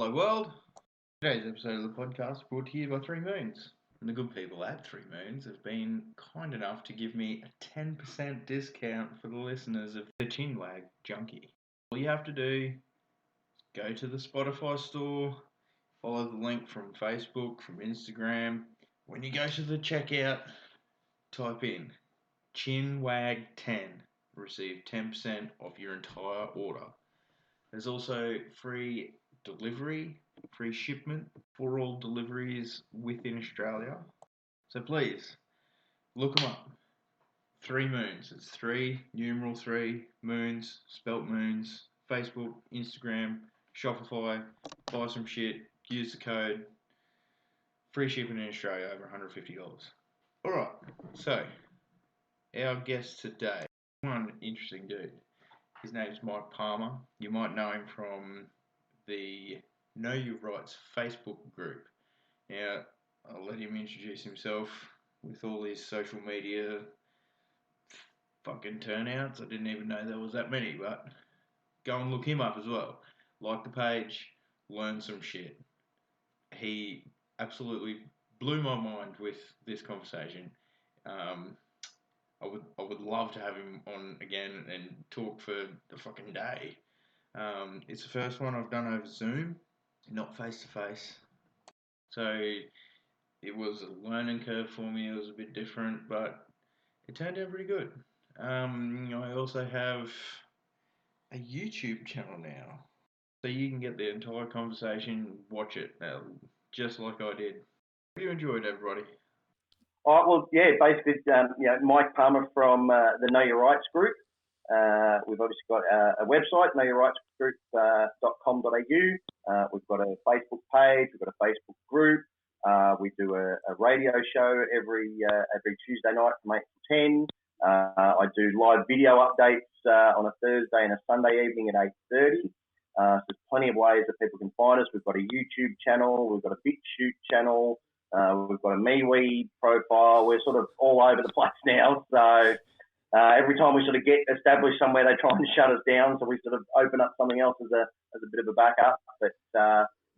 Hello world. Today's episode of the podcast brought to you by Three Moons. And the good people at Three Moons have been kind enough to give me a 10% discount for the listeners of the Chinwag Junkie. All you have to do is go to the Spotify store, follow the link from Facebook, from Instagram. When you go to the checkout, type in Chinwag10. Receive 10% off your entire order. There's also free delivery, free shipment for all deliveries within Australia. So please, look them up. Three Moons. It's 3 moons, spelt moons. Facebook, Instagram, Shopify. Buy some shit. Use the code. Free shipping in Australia over $150. Alright, so our guest today, one interesting dude. His name's Mike Palmer. You might know him from the Know Your Rights Facebook group. Now, I'll let him introduce himself with all his social media fucking turnouts. I didn't even know there was that many, but go and look him up as well. Like the page, learn some shit. He absolutely blew my mind with this conversation. I would love to have him on again and talk for the fucking day. It's the first one I've done over Zoom, not face to face. So it was a learning curve for me. It was a bit different, but it turned out pretty good. I also have a YouTube channel now, so you can get the entire conversation, watch it just like I did. Hope you enjoyed, everybody. Oh, well, yeah, basically, Mike Palmer from the Know Your Rights group. We've obviously got a website, knowyourrightsgroup.com.au. We've got a Facebook page. We've got a Facebook group. We do a radio show every Tuesday night from 8 to 10. I do live video updates on a Thursday and a Sunday evening at 8:30. So there's plenty of ways that people can find us. We've got a YouTube channel. We've got a BitChute channel. We've got a MeWe profile. We're sort of all over the place now. So every time we sort of get established somewhere, they try and shut us down. So we sort of open up something else as a bit of a backup. But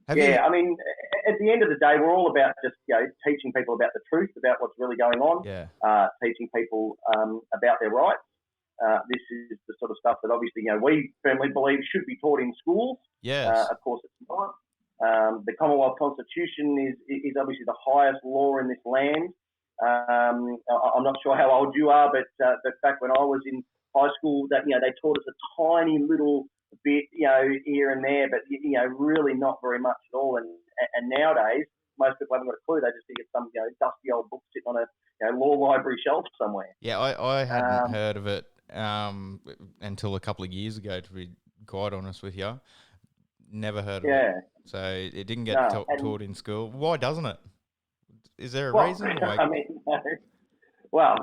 I mean, at the end of the day, we're all about just teaching people about the truth, about what's really going on. Yeah. Teaching people about their rights. This is the sort of stuff that obviously we firmly believe should be taught in schools. Yes. Of course, it's not. The Commonwealth Constitution is obviously the highest law in this land. I'm not sure how old you are, but back when I was in high school, that they taught us a tiny little bit, here and there, but really not very much at all. And nowadays, most people haven't got a clue. They just think it's some dusty old book sitting on a law library shelf somewhere. Yeah, I hadn't heard of it until a couple of years ago, to be quite honest with you. Never heard of it. So it didn't get taught in school. Why doesn't it? Is there a reason? I mean, why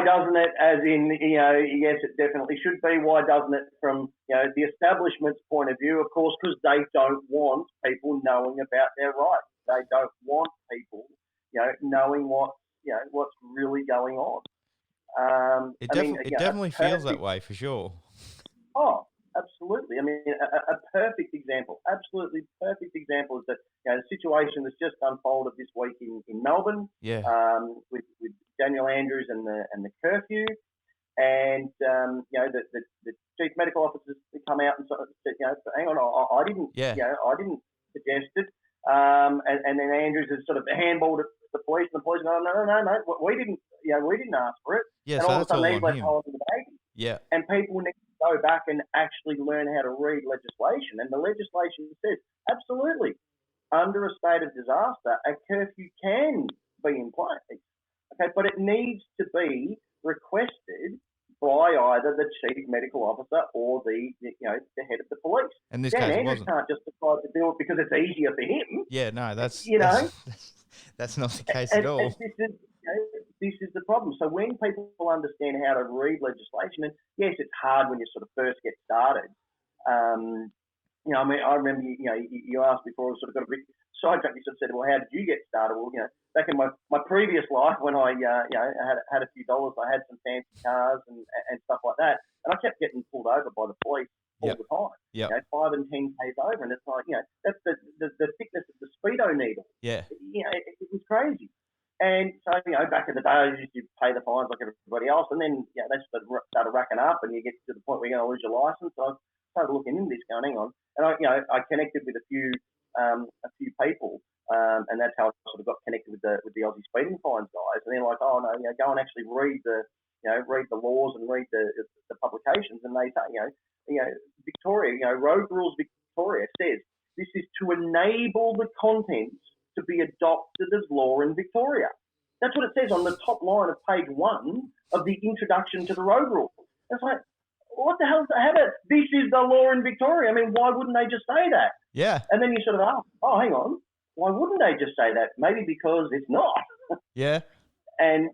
doesn't it? As in, yes, it definitely should be. Why doesn't it from, the establishment's point of view? Of course, because they don't want people knowing about their rights. They don't want people, knowing what's really going on. It definitely feels that way for sure. Oh, absolutely. I mean, a perfect example, absolutely perfect example is that the situation that's just unfolded this week in Melbourne. Yeah. With Daniel Andrews and the curfew, and the chief medical officers come out and sort of said, hang on, I didn't, I didn't suggest it. And then Andrews has sort of handballed it to the police, and the police go, no, we didn't ask for it. Yeah, and so all of a that's all sudden, on him. The baby. Yeah. And people need to go back and actually learn how to read legislation. And the legislation says, absolutely, under a state of disaster, a curfew can be in place. Okay, but it needs to be requested by either the chief medical officer or the head of the police. In this Dan case, Andrews can't just decide to do it because it's easier for him. Yeah, no, that's not the case at all. This is the problem. So when people understand how to read legislation, and yes, it's hard when you sort of first get started. I mean, I remember you asked before, I sort of got a bit sidetracked. You sort of said, well, how did you get started? Well, back in my previous life, when I had a few dollars, I had some fancy cars and stuff like that, and I kept getting pulled over by the police all the time. Yeah. 5 and 10 k's over, and it's like, that's the thickness of the speedo needle. Yeah. It was crazy. And so, back in the day, I used to pay the fines like everybody else, and then they started racking up, and you get to the point where you're going to lose your license. So I started looking into this, going, hang on, and I connected with a few people, and that's how I sort of got connected with the Aussie speeding fines guys. And they're like, oh no, go and actually read the laws and read the publications, and they say, Victoria, Road Rules Victoria says this is to enable the contents to be adopted as law in Victoria. That's what it says on the top line of page 1 of the introduction to the road rules. It's like, what the hell is that? This is the law in Victoria. I mean, why wouldn't they just say that? Yeah. And then you sort of ask, oh, hang on, why wouldn't they just say that? Maybe because it's not. Yeah. And,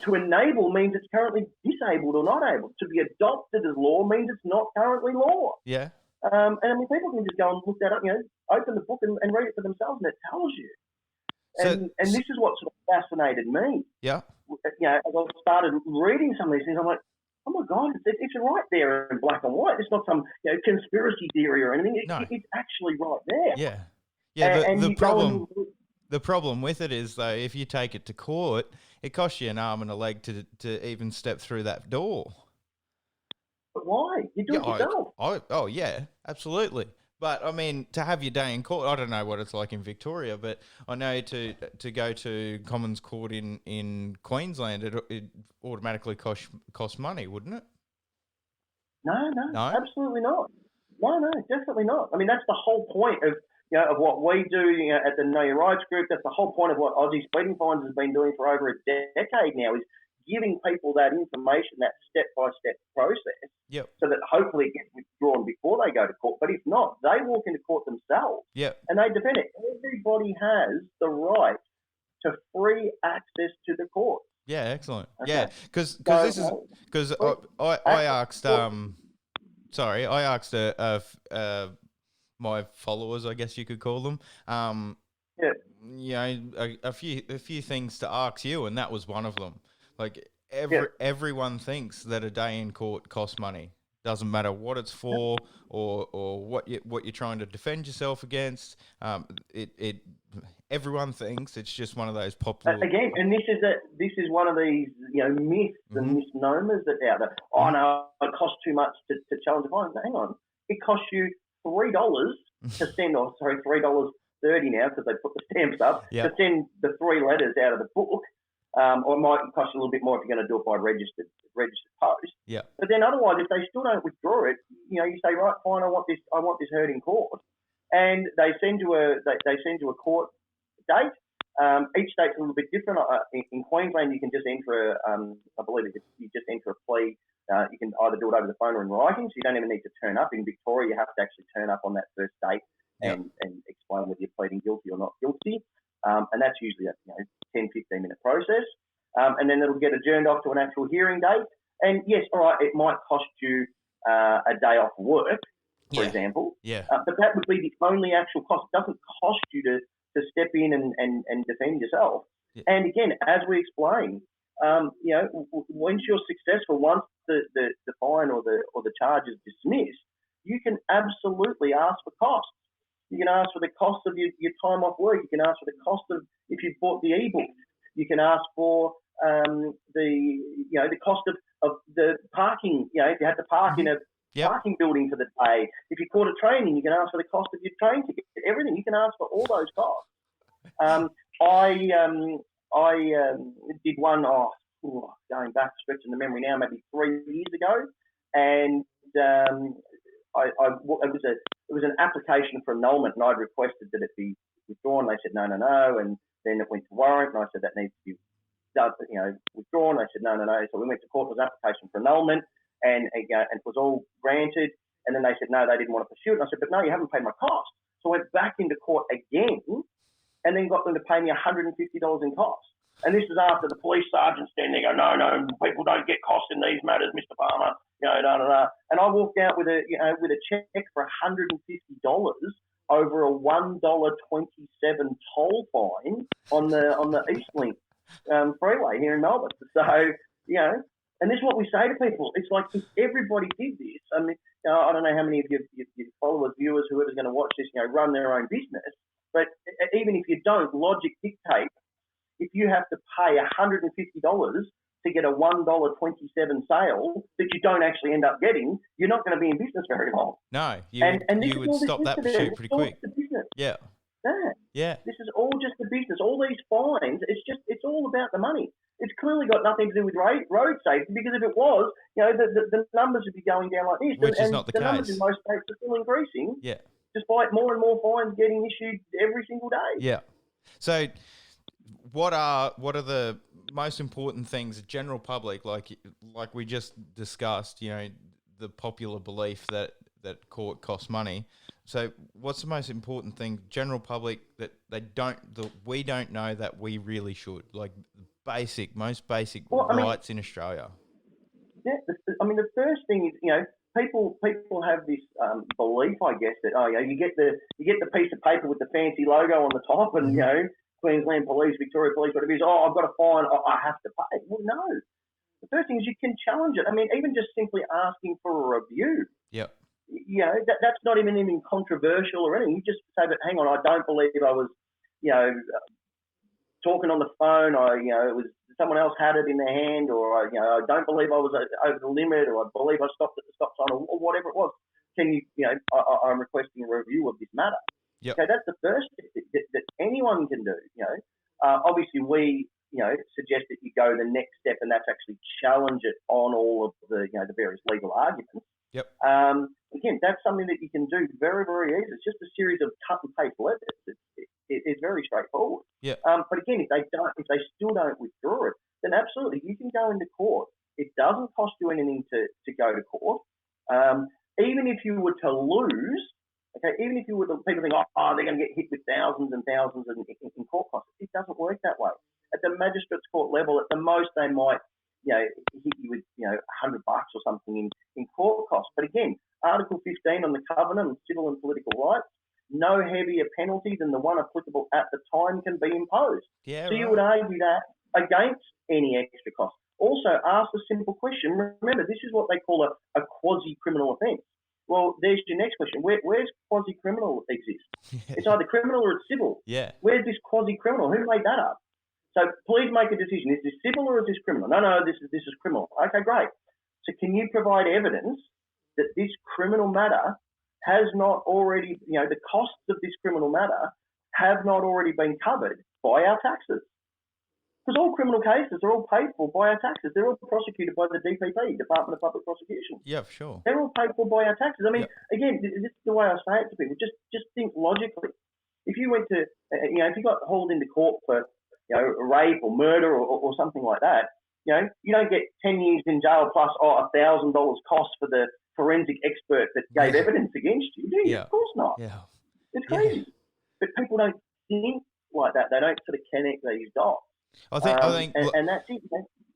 to enable means it's currently disabled or not able. To be adopted as law means it's not currently law. Yeah. And I mean, people can just go and look that up, open the book and read it for themselves, and it tells you. And this is what sort of fascinated me. Yeah. As I started reading some of these things, I'm like, oh my God, it's right there in black and white. It's not some conspiracy theory or anything. It's actually right there. Yeah. Yeah. And the problem with it is, though, if you take it to court, it costs you an arm and a leg to even step through that door. But why? You do it yourself. Oh, yeah, absolutely. But, I mean, to have your day in court, I don't know what it's like in Victoria, but I know to go to Commons Court in Queensland, it automatically costs money, wouldn't it? No, absolutely not. No, definitely not. I mean, that's the whole point of what we do at the Know Your Rights group. That's the whole point of what Aussie Speeding Fines has been doing for over a decade now, is giving people that information, that step-by-step process, so that hopefully it gets withdrawn before they go to court. But if not, they walk into court themselves, and they defend it. Everybody has the right to free access to the court. Yeah, excellent. Okay. Yeah, because I asked I asked my followers, I guess you could call them, a few things to ask you, and that was one of them. Like everyone thinks that a day in court costs money. Doesn't matter what it's for or what you're trying to defend yourself against. Everyone thinks it's just one of those popular. Again, and this is one of these myths and misnomers that's out there. Oh no, it costs too much to challenge a fine. Hang on, it costs you $3 to send, or sorry, $3.30 now because they put the stamps up to send the 3 letters out of the book. Or it might cost you a little bit more if you're going to do it by registered post. Yeah. But then otherwise, if they still don't withdraw it, you say, right, fine, I want this heard in court, and they send you a court date. Each state's a little bit different. In Queensland, you can just enter I believe you just enter a plea. You can either do it over the phone or in writing, so you don't even need to turn up. In Victoria, you have to actually turn up on that first date and explain whether you're pleading guilty or not guilty. And that's usually a 10, 15-minute process. And then it'll get adjourned off to an actual hearing date. And yes, all right, it might cost you a day off work, for example. Yeah. But that would be the only actual cost. It doesn't cost you to step in and defend yourself. Yeah. And again, as we explained, once you're successful, once the fine or the charge is dismissed, you can absolutely ask for costs. You can ask for the cost of your time off work. You can ask for the cost of if you bought the ebook. You can ask for the cost of the parking. If you had to park in a parking building for the day. If you caught a training, you can ask for the cost of your train ticket. Everything, you can ask for all those costs. I did one going back, stretching the memory now, maybe 3 years ago, and it was an application for annulment, and I'd requested that it be withdrawn. They said no, and then it went to warrant, and I said that needs to be withdrawn. They said no. So we went to court. It was an application for annulment, and it was all granted. And then they said no, they didn't want to pursue it. And I said, but no, you haven't paid my cost. So I went back into court again, and then got them to pay me $150 in costs. And this is after the police sergeant standing there going, no, people don't get costs in these matters, Mr. Palmer. And I walked out with a check for $150 over a $1.27 toll fine on the Eastlink freeway here in Melbourne. So And this is what we say to people. It's like if everybody did this, I mean, I don't know how many of your followers, viewers, whoever's going to watch this, run their own business. But even if you don't, logic dictates if you have to pay $150 to get a $1.27 sale that you don't actually end up getting, you're not going to be in business very long. No, you would stop that pursuit pretty quick. Yeah. Yeah. This is all just the business. All these fines, it's all about the money. It's clearly got nothing to do with road safety, because if it was, the numbers would be going down like this. Which is not the case. Numbers in most states are still increasing. Yeah. Despite more and more fines getting issued every single day. Yeah. So what are the most important things the general public, like we just discussed, the popular belief that court costs money. So what's the most important thing, general public, that we don't know that we really should, like most basic rights in Australia? Yeah, the first thing is, people have this belief, I guess, that you get the piece of paper with the fancy logo on the top, and Queensland Police, Victoria Police, whatever it is. I've got a fine. I have to pay. Well, no. The first thing is you can challenge it. I mean, even just simply asking for a review. Yep. That's not even anything controversial or anything. You just say, but hang on, I don't believe I was, talking on the phone. It was someone else had it in their hand, or I don't believe I was over the limit, or I believe I stopped at the stop sign, or whatever it was. Can you, I'm requesting a review of this matter. Yep. Okay, that's the first step that anyone can do. Obviously we, suggest that you go the next step, and that's actually challenge it on all of the, the various legal arguments. Yep. Again, that's something that you can do very, very easy. It's just a series of cut and paste letters. It's very straightforward. Yeah. But again, if they still don't withdraw it, then absolutely you can go into court. It doesn't cost you anything to go to court. Even if you were to lose, even if you were people think, they're going to get hit with thousands and thousands in court costs. It doesn't work that way. At the magistrates court level, at the most they might, hit you with, $100 or something in court costs. But again, Article 15 on the Covenant on Civil and Political Rights, no heavier penalty than the one applicable at the time can be imposed. Yeah, so you would argue that against any extra cost. Also, ask a simple question. Remember, this is what they call a quasi-criminal offence. Well, there's your next question. Where's quasi-criminal exist? It's either criminal or it's civil. Yeah. Where's this quasi-criminal? Who made that up? So please make a decision. Is this civil or is this criminal? No, this is criminal. Okay, great. So can you provide evidence that this criminal matter has not already, the costs of this criminal matter have not already been covered by our taxes? Because all criminal cases are all paid for by our taxes. They're all prosecuted by the DPP, Department of Public Prosecution. Yeah, sure. They're all paid for by our taxes. I mean, Again, this is the way I say it to people. Just think logically. If you went to, if you got hauled into court for, rape or murder or something like that, you don't get 10 years in jail plus $1,000 cost for the forensic expert that gave evidence against you, do you? Yeah. Of course not. Yeah. It's crazy. Yeah. But people don't think like that. They don't sort of connect these dots. I think, and that's it.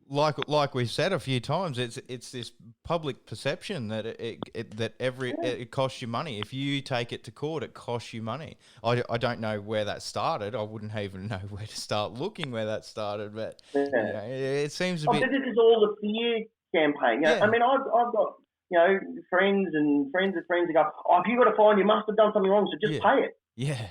Like we've said a few times, it's this public perception that it costs you money. If you take it to court, it costs you money. I don't know where that started. I wouldn't even know where to start looking where that started. But it seems a bit. This is all the fear campaign. I mean, I've got friends and friends of friends who go, if you got a fine, you must have done something wrong, so just pay it. Yeah.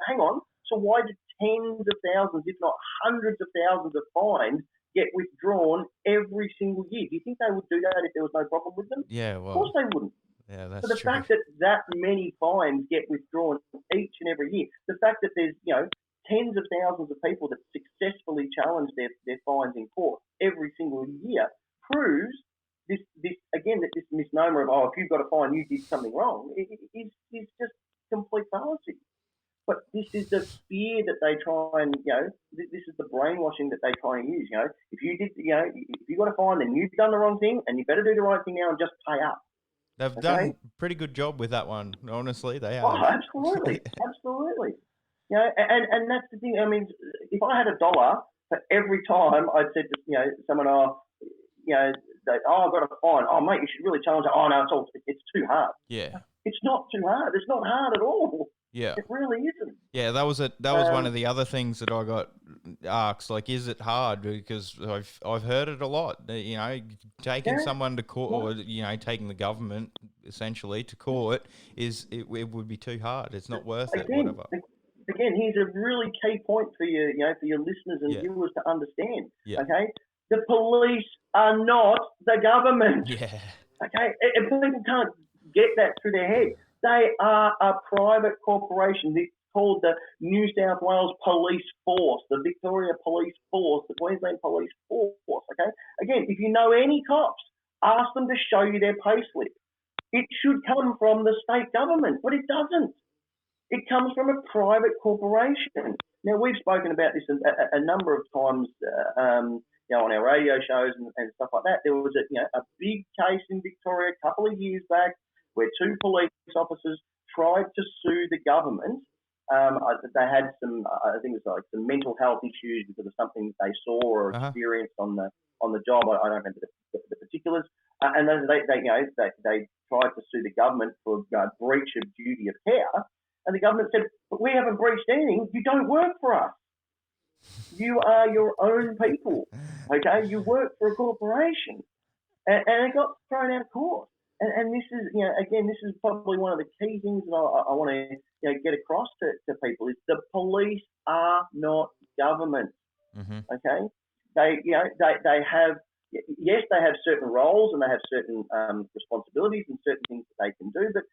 Hang on. So why do tens of thousands, if not hundreds of thousands of fines get withdrawn every single year? Do you think they would do that if there was no problem with them? Yeah, well. Of course they wouldn't. Yeah, that's true. So the fact that many fines get withdrawn each and every year, the fact that there's, tens of thousands of people that successfully challenge their fines in court every single year proves this misnomer of, if you've got a fine, you did something wrong, is just complete fallacy. But this is the fear that they try and, this is the brainwashing that they try and use. If you did, if you got a fine, then you've done the wrong thing, and you better do the right thing now and just pay up. They've done a pretty good job with that one. Honestly, they have. Oh, absolutely, absolutely. And that's the thing. I mean, if I had $1 for every time I'd said to someone, I've got a fine. Oh, mate, you should really challenge it. Oh no, it's too hard. Yeah. It's not too hard. It's not hard at all. Yeah, it really isn't. Yeah, that was one of the other things that I got asks, like, is it hard? Because I've heard it a lot. Taking someone to court, or taking the government essentially to court it would be too hard. It's not worth it. Whatever. Again, here's a really key point for you, for your listeners and viewers to understand. Yeah. Okay, the police are not the government. Yeah. Okay, and people can't get that through their head. They are a private corporation. It's called the New South Wales Police Force, the Victoria Police Force, the Queensland Police Force. Okay, again, if you know any cops, ask them to show you their payslip. It should come from the state government, but it doesn't. It comes from a private corporation. Now, we've spoken about this a number of times, on our radio shows and stuff like that. There was a big case in Victoria a couple of years back where two police officers tried to sue the government. They had some, I think it was like some mental health issues because of something they saw or experienced on the job. I don't remember the particulars. And they tried to sue the government for breach of duty of care. And the government said, but we haven't breached anything. You don't work for us. You are your own people, okay? You work for a corporation. And it got thrown out of court. And this is, again, this is probably one of the key things that I want to, get across to people is the police are not government, okay? They have, yes, they have certain roles and they have certain responsibilities and certain things that they can do, but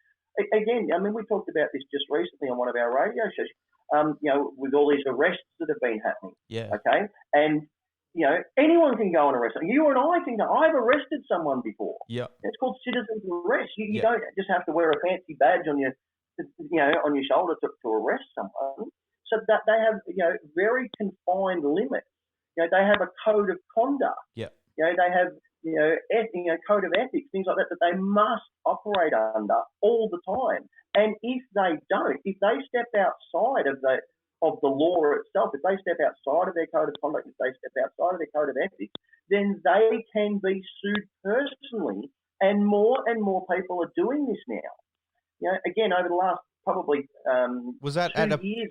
again, I mean, we talked about this just recently on one of our radio shows, with all these arrests that have been happening. Yeah. Okay. And, anyone can go and arrest them. You and I can go. I've arrested someone before. Yeah. It's called citizen's arrest. You don't just have to wear a fancy badge on your shoulder to arrest someone. So that they have, very confined limits. They have a code of conduct. Yeah. They have, code of ethics, things like that they must operate under all the time. And if they don't, if they step outside of the law itself, if they step outside of their code of conduct, if they step outside of their code of ethics, then they can be sued personally. And more people are doing this now. Again, over the last probably was that 2 years.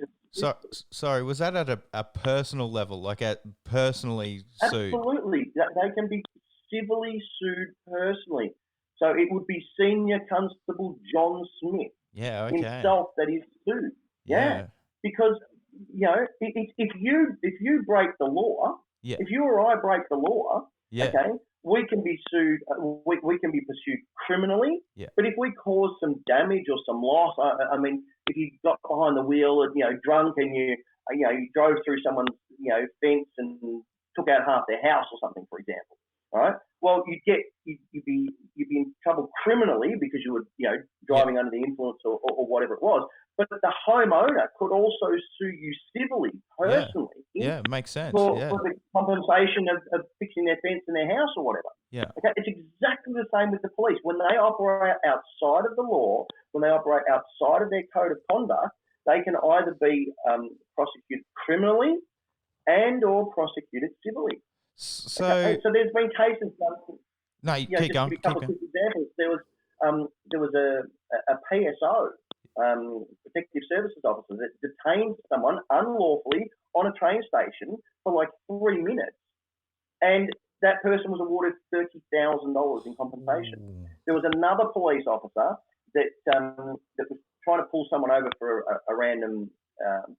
Sorry, was that at a personal level, like at personally sued? Absolutely. They can be civilly sued personally. So it would be Senior Constable John Smith himself that is sued. Yeah. Because, if you break the law, if you or I break the law, okay, we can be sued, we can be pursued criminally. Yeah. But if we cause some damage or some loss, I mean, if you got behind the wheel and, drunk and you drove through someone's, fence and took out half their house or something, for example, right? Well, you'd be in trouble criminally because you were, driving under the influence or whatever it was. But the homeowner could also sue you civilly, personally. Yeah, it makes sense. For the compensation of fixing their fence in their house or whatever. Yeah. Okay, it's exactly the same with the police. When they operate outside of the law, when they operate outside of their code of conduct, they can either be prosecuted criminally and or prosecuted civilly. So there's been cases. No, you keep going. Just to give a couple of quick examples. There was a PSO, Protective Services Officer, that detained someone unlawfully on a train station for like 3 minutes, and that person was awarded $30,000 in compensation. Ooh. There was another police officer that was trying to pull someone over for a random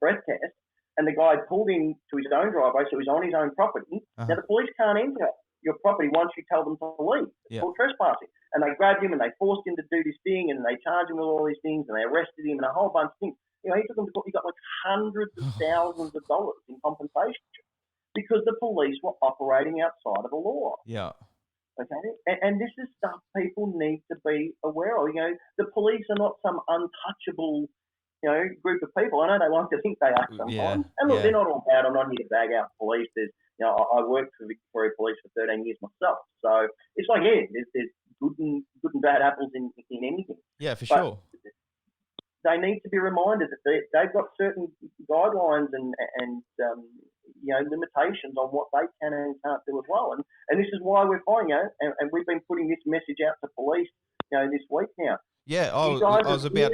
breath test, and the guy pulled into his own driveway, so he's on his own property. Now, the police can't enter your property once you tell them to leave. It's called trespassing. And they grabbed him and they forced him to do this thing, and they charged him with all these things, and they arrested him and a whole bunch of things. He took them to court. He got like hundreds of thousands of dollars in compensation because the police were operating outside of the law. Yeah. Okay, and this is stuff people need to be aware of. The police are not some untouchable, group of people. I know they like to think they are sometimes. And look, they're not all bad. I'm not here to bag out police. There's, I worked for Victoria Police for 13 years myself. So it's like, there's good and bad apples in anything. Yeah, for sure. They need to be reminded that they've got certain guidelines and limitations on what they can and can't do as well. And this is why we're finding, and we've been putting this message out to police, this week now. Yeah, I was about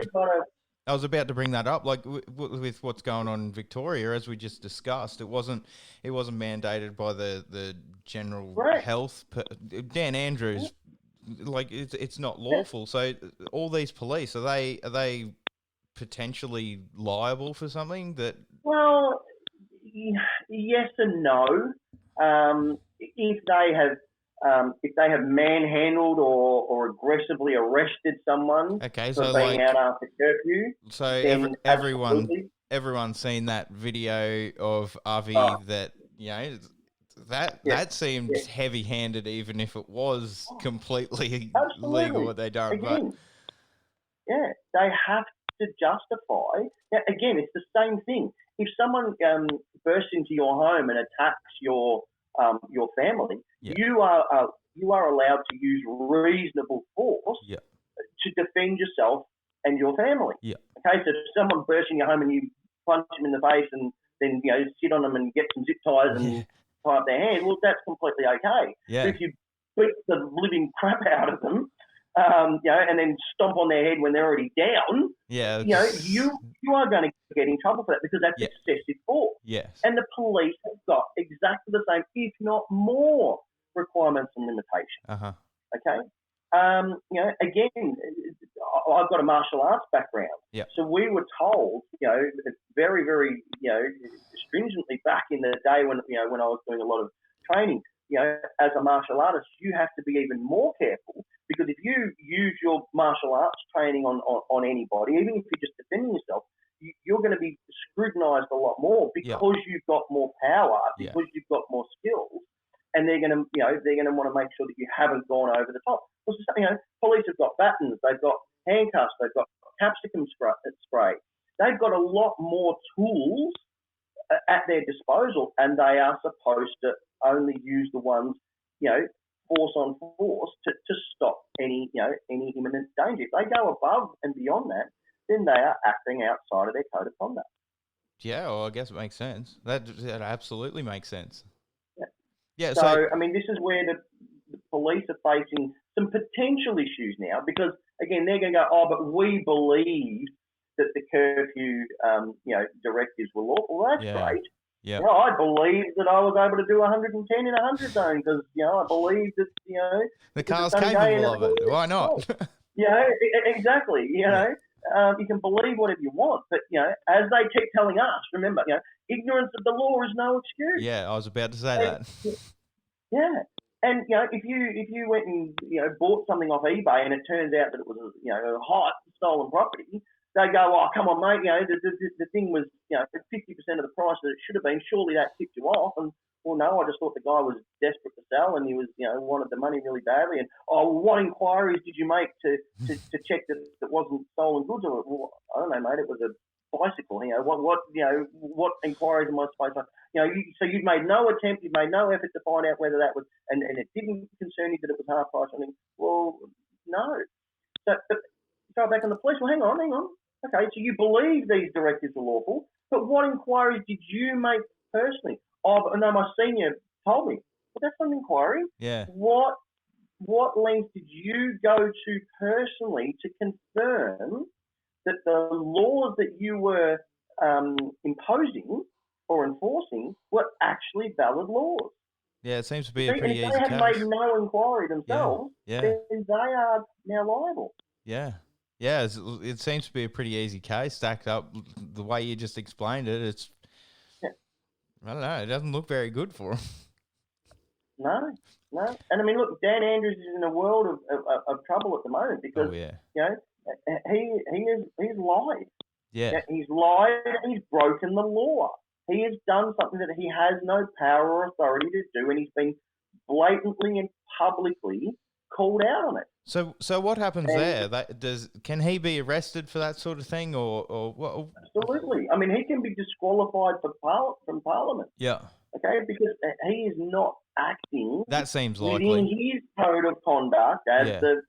I was about to bring that up. Like with what's going on in Victoria, as we just discussed, it wasn't mandated by the general health. Dan Andrews, like it's not lawful. So all these police, are they potentially liable for something that? Well, yes and no. If they have manhandled or aggressively arrested someone for being out after curfew, so then everyone's seen that video of Avi that that seemed heavy-handed, even if it was completely legal what they done. Again, they have to justify. Now, again, it's the same thing. If someone bursts into your home and attacks your family, you are allowed to use reasonable force to defend yourself and your family. Okay, so if someone bursts in your home and you punch them in the face and then sit on them and get some zip ties and tie up their hand, well, that's completely okay. But if you beat the living crap out of them, and then stomp on their head when they're already down, you are going to get in trouble for that because that's excessive force. And the police have got exactly the same, if not more, requirements and limitations. Okay? Again, I've got a martial arts background. So we were told, very, very, stringently back in the day when I was doing a lot of training, as a martial artist, you have to be even more careful because if you use your martial arts training on anybody, even if you're just defending yourself, you're going to be scrutinised a lot more because you've got more power, because you've got more skills, and they're going to want to make sure that you haven't gone over the top. Well, police have got batons, they've got handcuffs, they've got capsicum spray. They've got a lot more tools at their disposal, and they are supposed to only use the ones, force on force to stop any imminent danger. If they go above and beyond that, then they are acting outside of their code of conduct. Yeah, well, I guess it makes sense. That absolutely makes sense. So, I mean, this is where the police are facing some potential issues now because, again, they're going to go, but we believe that the curfew, directives were lawful. Well, that's great. I believe that I was able to do 110 in a 100 zone because, I believe that, the car's capable of it. Why not? Exactly. You can believe whatever you want, but, as they keep telling us, remember, ignorance of the law is no excuse. Yeah, I was about to say that. Yeah. And, if you went and, bought something off eBay and it turns out that it was, a hot stolen property, they go, oh, come on, mate, the thing was, 50% of the price that it should have been. Surely that tipped you off. And, well, no, I just thought the guy was desperate to sell and he was, wanted the money really badly. And, what inquiries did you make to check that it wasn't stolen goods? Or, well, I don't know, mate, it was a bicycle. What inquiries am I supposed to? So you've made no attempt, you've made no effort to find out whether that was, and it didn't concern you that it was half price. I mean, well, no. So go back on the police. Well, hang on. Okay, so you believe these directives are lawful, but what inquiries did you make personally? Oh, but no, my senior told me. Well, that's not an inquiry. Yeah. What lengths did you go to personally to confirm that the laws that you were imposing or enforcing were actually valid laws? Yeah, it seems to be a pretty easy case. If they have made no inquiry themselves, then they are now liable. Yeah. Yeah, it seems to be a pretty easy case stacked up. The way you just explained it, I don't know, it doesn't look very good for him. No. And I mean, look, Dan Andrews is in a world of trouble at the moment because, he's lied. Yeah. He's lied and he's broken the law. He has done something that he has no power or authority to do, and he's been blatantly and publicly called out on it. So what happens there? Can he be arrested for that sort of thing, or what? Absolutely. I mean, he can be disqualified from Parliament. Yeah. Okay, because he is not acting. That seems likely. Within his code of conduct as the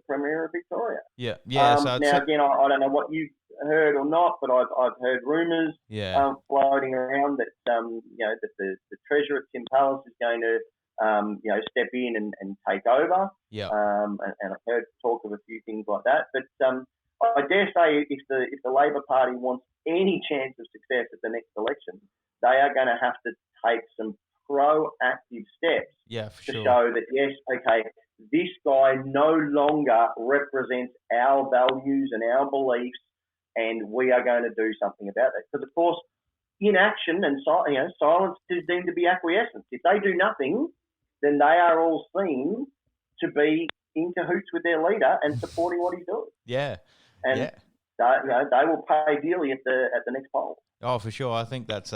Premier of Victoria. Yeah. Now again, I don't know what you heard or not, but I've heard rumours floating around that that the Treasurer Tim Pallas is going to step in and take over. Yeah. And I've heard talk of a few things like that. But I dare say if the Labor Party wants any chance of success at the next election, they are going to have to take some proactive steps to show that, yes, okay, this guy no longer represents our values and our beliefs, and we are going to do something about that. Because, of course, inaction and silence is deemed to be acquiescence. If they do nothing, then they are all seen to be in cahoots with their leader and supporting what he's doing. Yeah. And they will pay dearly at the next poll. Oh, for sure. I think that's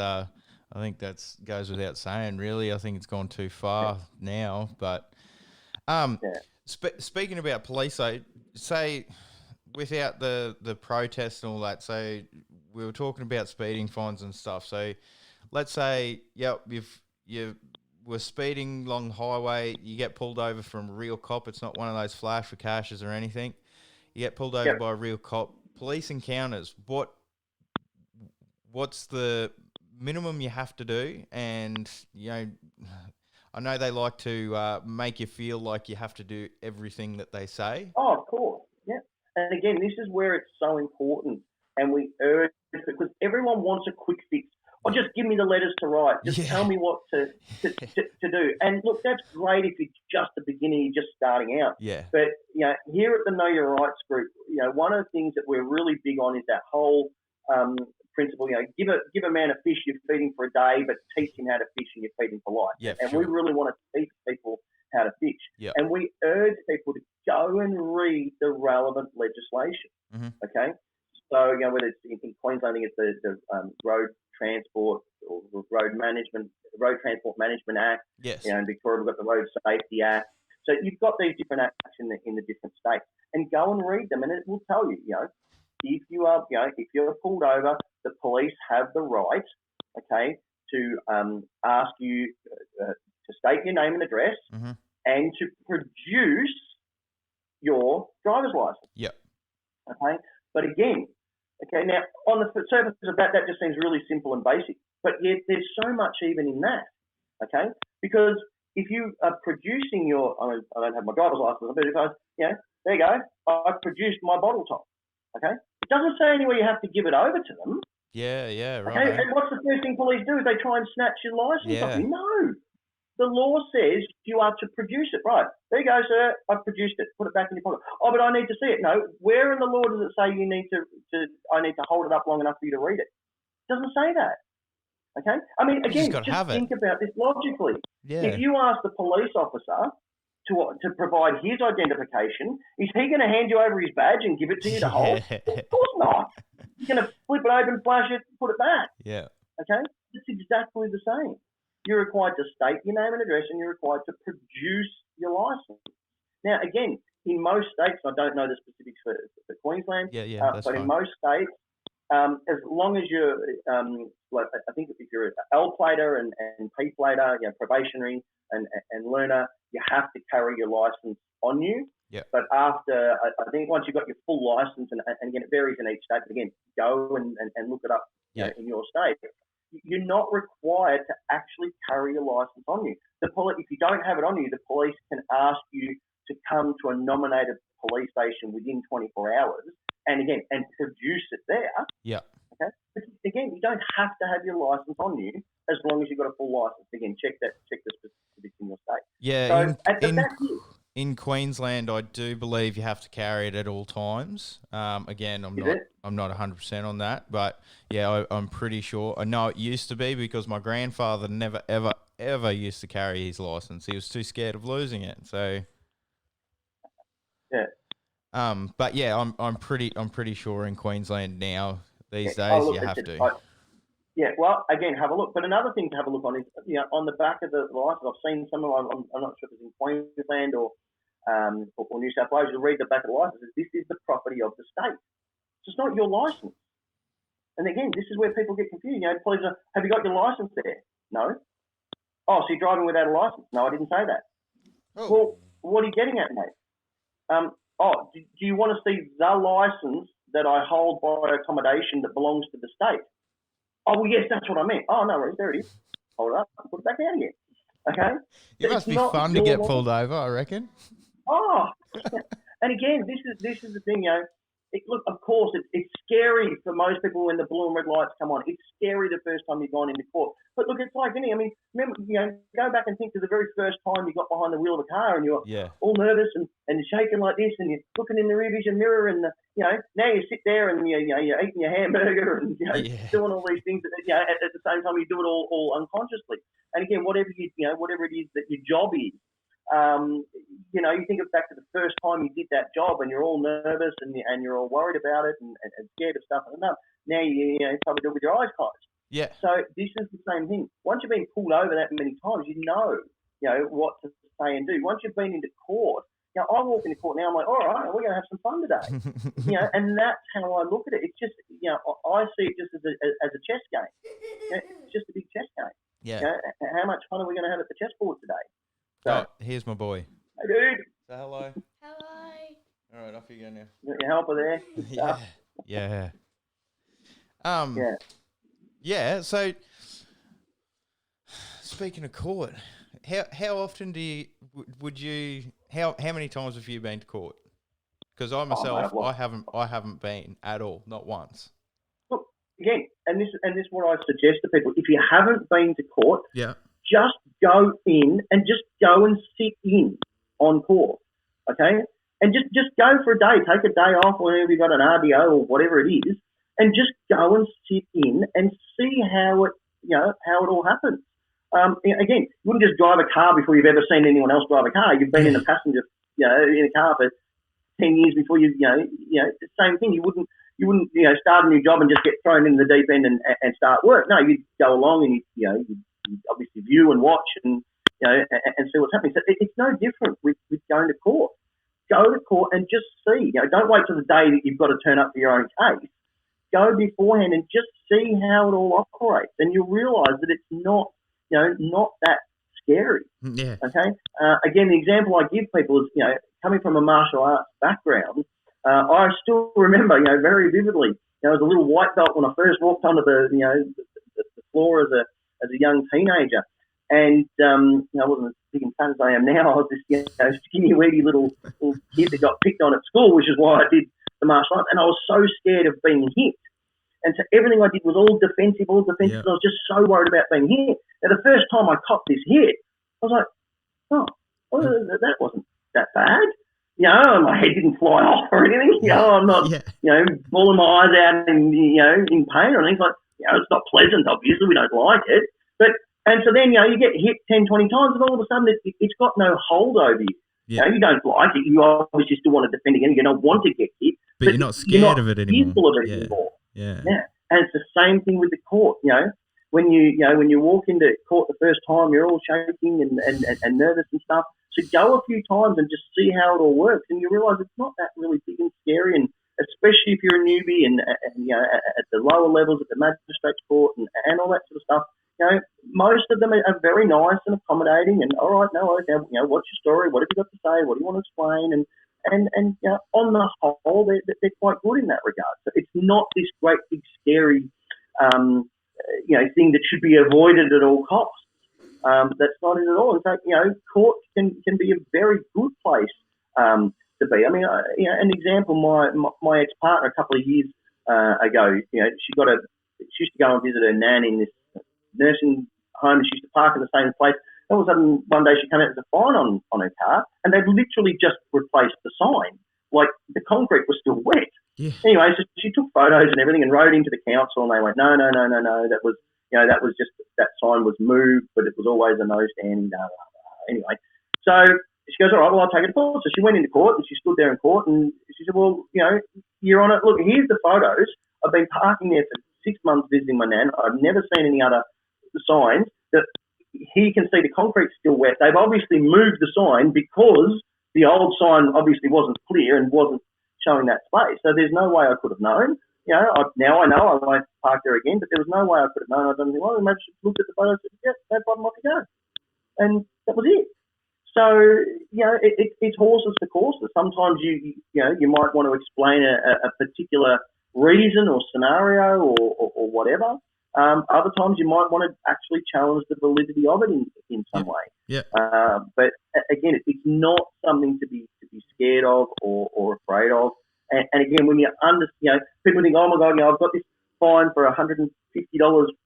goes without saying. Really, I think it's gone too far now. But speaking about police, though, say without the protests and all that, so we were talking about speeding fines and stuff. So let's say, you were speeding along the highway, you get pulled over from a real cop. It's not one of those flash for cashes or anything. You get pulled over by a real cop. Police encounters. What's the minimum you have to do? And I know they like to make you feel like you have to do everything that they say. Oh, of course, yeah. And again, this is where it's so important, and we urge it because everyone wants a quick fix. Or just give me the letters to write. Just tell me what to do. And look, that's great if you're just a beginner, you're just starting out. Yeah. But here at the Know Your Rights group, one of the things that we're really big on is that whole principle. Give a man a fish, you feed him for a day, but teach him how to fish and you feed him for life. Yeah, and we really want to teach people how to fish. Yep. And we urge people to go and read the relevant legislation. Mm-hmm. Okay. So whether it's in Queensland, I think it's the Road Transport or Road Transport Management Act. Yes. In Victoria, we've got the Road Safety Act. So you've got these different acts in the different states, and go and read them, and it will tell you, if you are, if you're pulled over, the police have the right, okay, to ask you to state your name and address, mm-hmm. and to produce your driver's license. Yep. Okay, but again. Okay, now, on the surface of that just seems really simple and basic. But yet there's so much even in that, okay? Because if you are producing I don't have my driver's license, but if there you go, I've produced my bottle top, okay? It doesn't say anywhere you have to give it over to them. Yeah, right. Okay, and what's the first thing police do? They try and snatch your license off you. No. The law says you are to produce it. Right, there you go, sir. I've produced it. Put it back in your pocket. Oh, but I need to see it. No, where in the law does it say you need I need to hold it up long enough for you to read it? It doesn't say that. Okay? I mean, again, just think about this logically. Yeah. If you ask the police officer to provide his identification, is he going to hand you over his badge and give it to you to hold? Of course not. He's going to flip it open, flash it, put it back. Yeah. Okay? It's exactly the same. You're required to state your name and address, and you're required to produce your license. Now, again, in most states, I don't know the specifics for Queensland, that's but fine. in most states, as long as you're, I think if you're an L plater and P plater, probationary and learner, you have to carry your license on you. Yeah. But after, I think once you've got your full license, and again, it varies in each state, but again, go and look it up in your state. You're not required to actually carry your license on you. If you don't have it on you, the police can ask you to come to a nominated police station within 24 hours and produce it there. Yeah. Okay. But again, you don't have to have your license on you as long as you've got a full license. Again, check the specifics in your state. Yeah. In Queensland, I do believe you have to carry it at all times. Again, I'm not 100% on that, but I'm pretty sure. I know it used to be because my grandfather never ever used to carry his license. He was too scared of losing it. So but I'm pretty sure in Queensland now these days you have to. Well, again, have a look. But another thing to have a look on is, on the back of the license, I've seen some of them. I'm not sure if it's in Queensland or New South Wales. You read the back of the license. This is the property of the state. So it's not your license. And again, this is where people get confused. Police are, have you got your license there? No. Oh, so you're driving without a license? No, I didn't say that. Oh. Well, what are you getting at, mate? Do you want to see the license that I hold by accommodation that belongs to the state? Oh, well, yes, that's what I meant. Oh, no worries, there it is. Hold it up, put it back down again. Okay? It must be fun to get pulled over, I reckon. Oh, and again, this is the thing, look, of course, it's scary for most people when the blue and red lights come on. It's scary the first time you've gone into court. But look, it's like any. I mean, remember, go back and think to the very first time you got behind the wheel of a car and you're all nervous and shaking like this, and you're looking in the rear vision mirror, and now you sit there and you're eating your hamburger and doing all these things. At the same time you do it all unconsciously. And again, whatever it is that your job is. You think back to the first time you did that job and you're all nervous and you're all worried about it and scared of stuff. And now you probably do it with your eyes closed. Yeah. So this is the same thing. Once you've been pulled over that many times, you know what to say and do. Once you've been into court, I walk into court now, I'm like, all right, we're going to have some fun today. And that's how I look at it. It's just, I see it just as a chess game. It's just a big chess game. Yeah. How much fun are we going to have at the chessboard today? So, here's my boy. Hey, dude. Say hello. Hello. All right, off you go now. You got your helper there? Yeah. Yeah. Yeah. So, speaking of court, how often how many times have you been to court? Because I myself, I haven't been at all, not once. Look, again, and this is what I suggest to people: if you haven't been to court, just go in and just go and sit in on court, okay? And just go for a day. Take a day off whenever you've got an RDO or whatever it is, and just go and sit in and see how it all happens. Again, you wouldn't just drive a car before you've ever seen anyone else drive a car. You've been in a passenger, in a car for 10 years before the same thing. You wouldn't start a new job and just get thrown into the deep end and start work. No, you'd go along and you obviously view and watch and see what's happening. So it's no different with going to court. Go to court and just see. Don't wait till the day that you've got to turn up for your own case. Go beforehand and just see how it all operates, and you'll realise that it's not that scary. Yeah. Okay. Again, the example I give people is coming from a martial arts background. I still remember very vividly. I was a little white belt when I first walked onto the floor as a young teenager, and I wasn't as big and fat as I am now. I was this skinny, weedy little kid that got picked on at school, which is why I did the martial arts. And I was so scared of being hit, and so everything I did was all defensive. Yeah. I was just so worried about being hit. Now, the first time I copped this hit, I was like, well, that wasn't that bad. My head didn't fly off or anything. I'm not, bawling my eyes out in pain or anything. Like, it's not pleasant, obviously. We don't like it. And so then, you get hit 10, 20 times and all of a sudden it's got no hold over you. Yeah. You don't like it. You obviously still want to defend again. You don't want to get hit. But you're not scared of it anymore. Fearful of it anymore. Yeah. And it's the same thing with the court. When you walk into court the first time, you're all shaking and nervous and stuff. So go a few times and just see how it all works, and you realise it's not that really big and scary. And especially if you're a newbie and at the lower levels, at the magistrates court and all that sort of stuff, most of them are very nice and accommodating. And all right, what's your story? What have you got to say? What do you want to explain? And on the whole, they're quite good in that regard. So it's not this great big scary thing that should be avoided at all costs. That's not it at all. In fact, court can be a very good place to be. I mean, an example, my ex-partner a couple of years ago, she used to go and visit her nan in this nursing home. She used to park in the same place. All of a sudden, one day she came out with a fine on her car, and they'd literally just replaced the sign. Like, the concrete was still wet. Yeah. Anyway, so she took photos and everything and wrote into the council, and they went, no, that was just, that sign was moved, but it was always a no standing. Anyway, so she goes, all right, well, I'll take it to court. So she went into court and she stood there in court and she said, well, Your Honour, look, here's the photos. I've been parking there for 6 months visiting my nan. I've never seen any other signs. That he can see the concrete's still wet. They've obviously moved the sign because the old sign obviously wasn't clear and wasn't showing that space. So there's no way I could have known. Now I know I won't park there again, but there was no way I could have known. I don't think, well, the magistrate looked at the photos and said, yeah, no problem, off you go. And that was it. So, it's horses for courses. Sometimes you might want to explain a particular reason or scenario or whatever. Other times you might want to actually challenge the validity of it in some way. Yeah. But again, it's not something to be scared of or afraid of. And again, when you people think, oh my God, I've got this fine for $150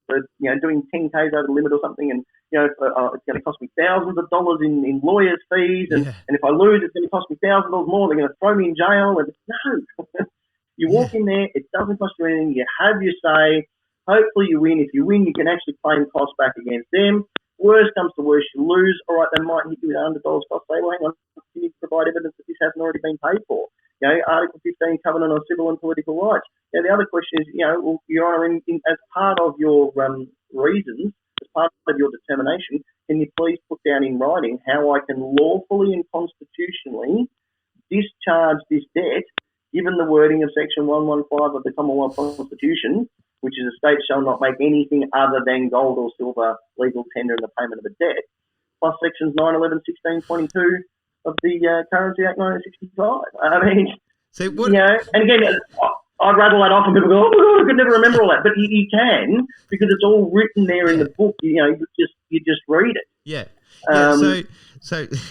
for doing 10Ks over the limit or something, and it's going to cost me thousands of dollars in lawyers' fees, and if I lose, it's going to cost me $1,000 more. They're going to throw me in jail. And no, you walk in there, it doesn't cost you anything. You have your say. Hopefully, you win. If you win, you can actually claim costs back against them. Worst comes to worst, you lose. All right, they might hit you with $100 cost. Say, well, hang on, you need to provide evidence that this hasn't already been paid for. Article 15, Covenant on Civil and Political Rights. The other question is, well, Your Honour, as part of your reasons, as part of your determination, can you please put down in writing how I can lawfully and constitutionally discharge this debt, given the wording of Section 115 of the Commonwealth Constitution, which is a state shall not make anything other than gold or silver legal tender in the payment of a debt, plus Sections 9, 11, 16, 22 of the Currency Act 1965. I mean, so what, and again, I'd rattle that off and people go, oh my God, I could never remember all that. But you can, because it's all written there in the book. You just read it. Yeah. So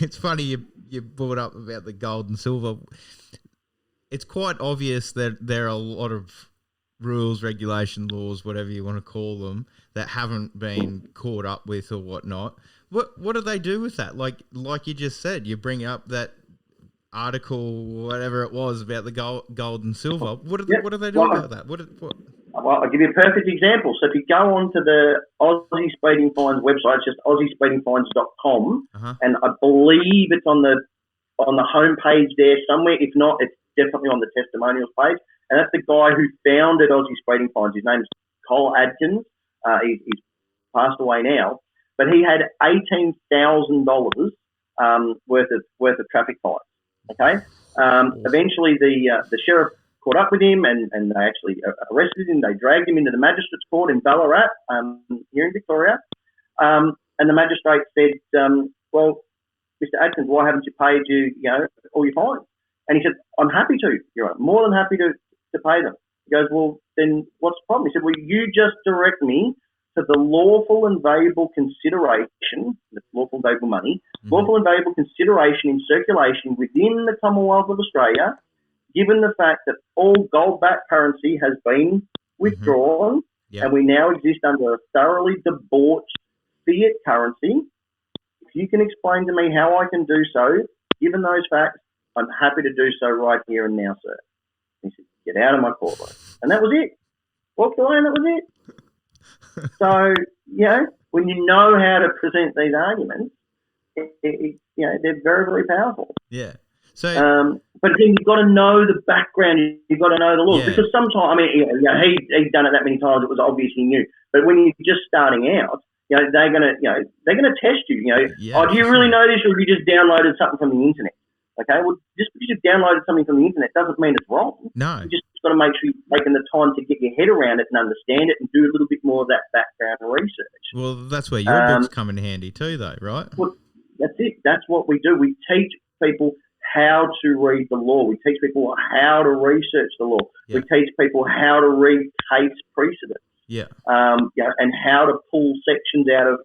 it's funny you brought up about the gold and silver. It's quite obvious that there are a lot of rules, regulation, laws, whatever you want to call them, that haven't been caught up with or whatnot. What do they do with that? Like you just said, you bring up that article, whatever it was, about the gold and silver. What do they do about that? What? Well, I'll give you a perfect example. So if you go onto the Aussie Speeding Fines website, it's just aussiespeedingfines.com, and I believe it's on the homepage there somewhere. If not, it's definitely on the testimonials page. And that's the guy who founded Aussie Speeding Fines. His name's Cole Adkins. He's passed away now, but he had $18,000 worth of traffic fines. Okay. Eventually, the sheriff caught up with him, and they actually arrested him. They dragged him into the magistrate's court in Ballarat, here in Victoria. And the magistrate said, "Well, Mr. Adkins, why haven't you paid all your fines?" And he said, "I'm happy to. You're right, more than happy to pay them." He goes, "Well, then what's the problem?" He said, "Well, you just direct me to the lawful and valuable consideration, the lawful and valuable money, lawful and valuable consideration in circulation within the Commonwealth of Australia, given the fact that all gold-backed currency has been withdrawn, and we now exist under a thoroughly debauched fiat currency. If you can explain to me how I can do so, given those facts, I'm happy to do so right here and now, sir." He said, "Get out of my courtroom." And that was it. Walked away and that was it. So, when you know how to present these arguments, they're very, very powerful. Yeah. So, but again, you've got to know the background. You've got to know the laws, because sometimes, he'd done it that many times. It was obvious he knew. But when you're just starting out, they're gonna test you. Do you really know this, or have you just downloaded something from the internet? Okay, well, just because you've downloaded something from the internet doesn't mean it's wrong. No. You just got to make sure you're taking the time to get your head around it and understand it and do a little bit more of that background research. Well, that's where your books come in handy too, though, right? Well, that's it. That's what we do. We teach people how to read the law. We teach people how to research the law. Yeah. We teach people how to read case precedents. Yeah. And how to pull sections out of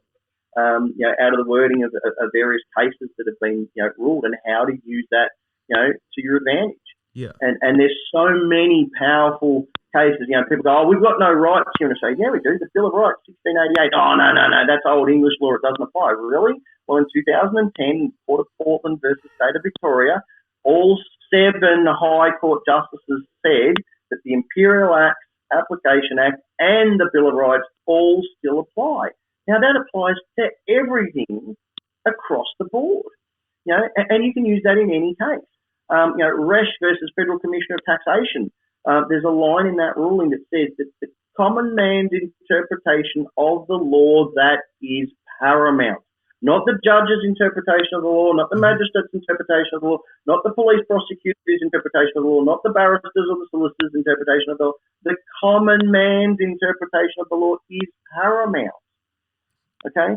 the wording of various cases that have been ruled, and how to use that to your advantage. Yeah. And there's so many powerful cases. People go, "Oh, we've got no rights here," and I say, "Yeah, we do. The Bill of Rights, 1688. Oh, no, that's old English law. It doesn't apply." Really? Well, in 2010, Court of Portland versus State of Victoria, all 7 High Court justices said that the Imperial Acts, Application Act, and the Bill of Rights all still apply. Now, that applies to everything across the board, and you can use that in any case. Resch versus Federal Commissioner of Taxation, there's a line in that ruling that says that the common man's interpretation of the law that is paramount. Not the judge's interpretation of the law, not the magistrate's interpretation of the law, not the police prosecutor's interpretation of the law, not the barrister's or the solicitor's interpretation of the law. The common man's interpretation of the law is paramount. Okay?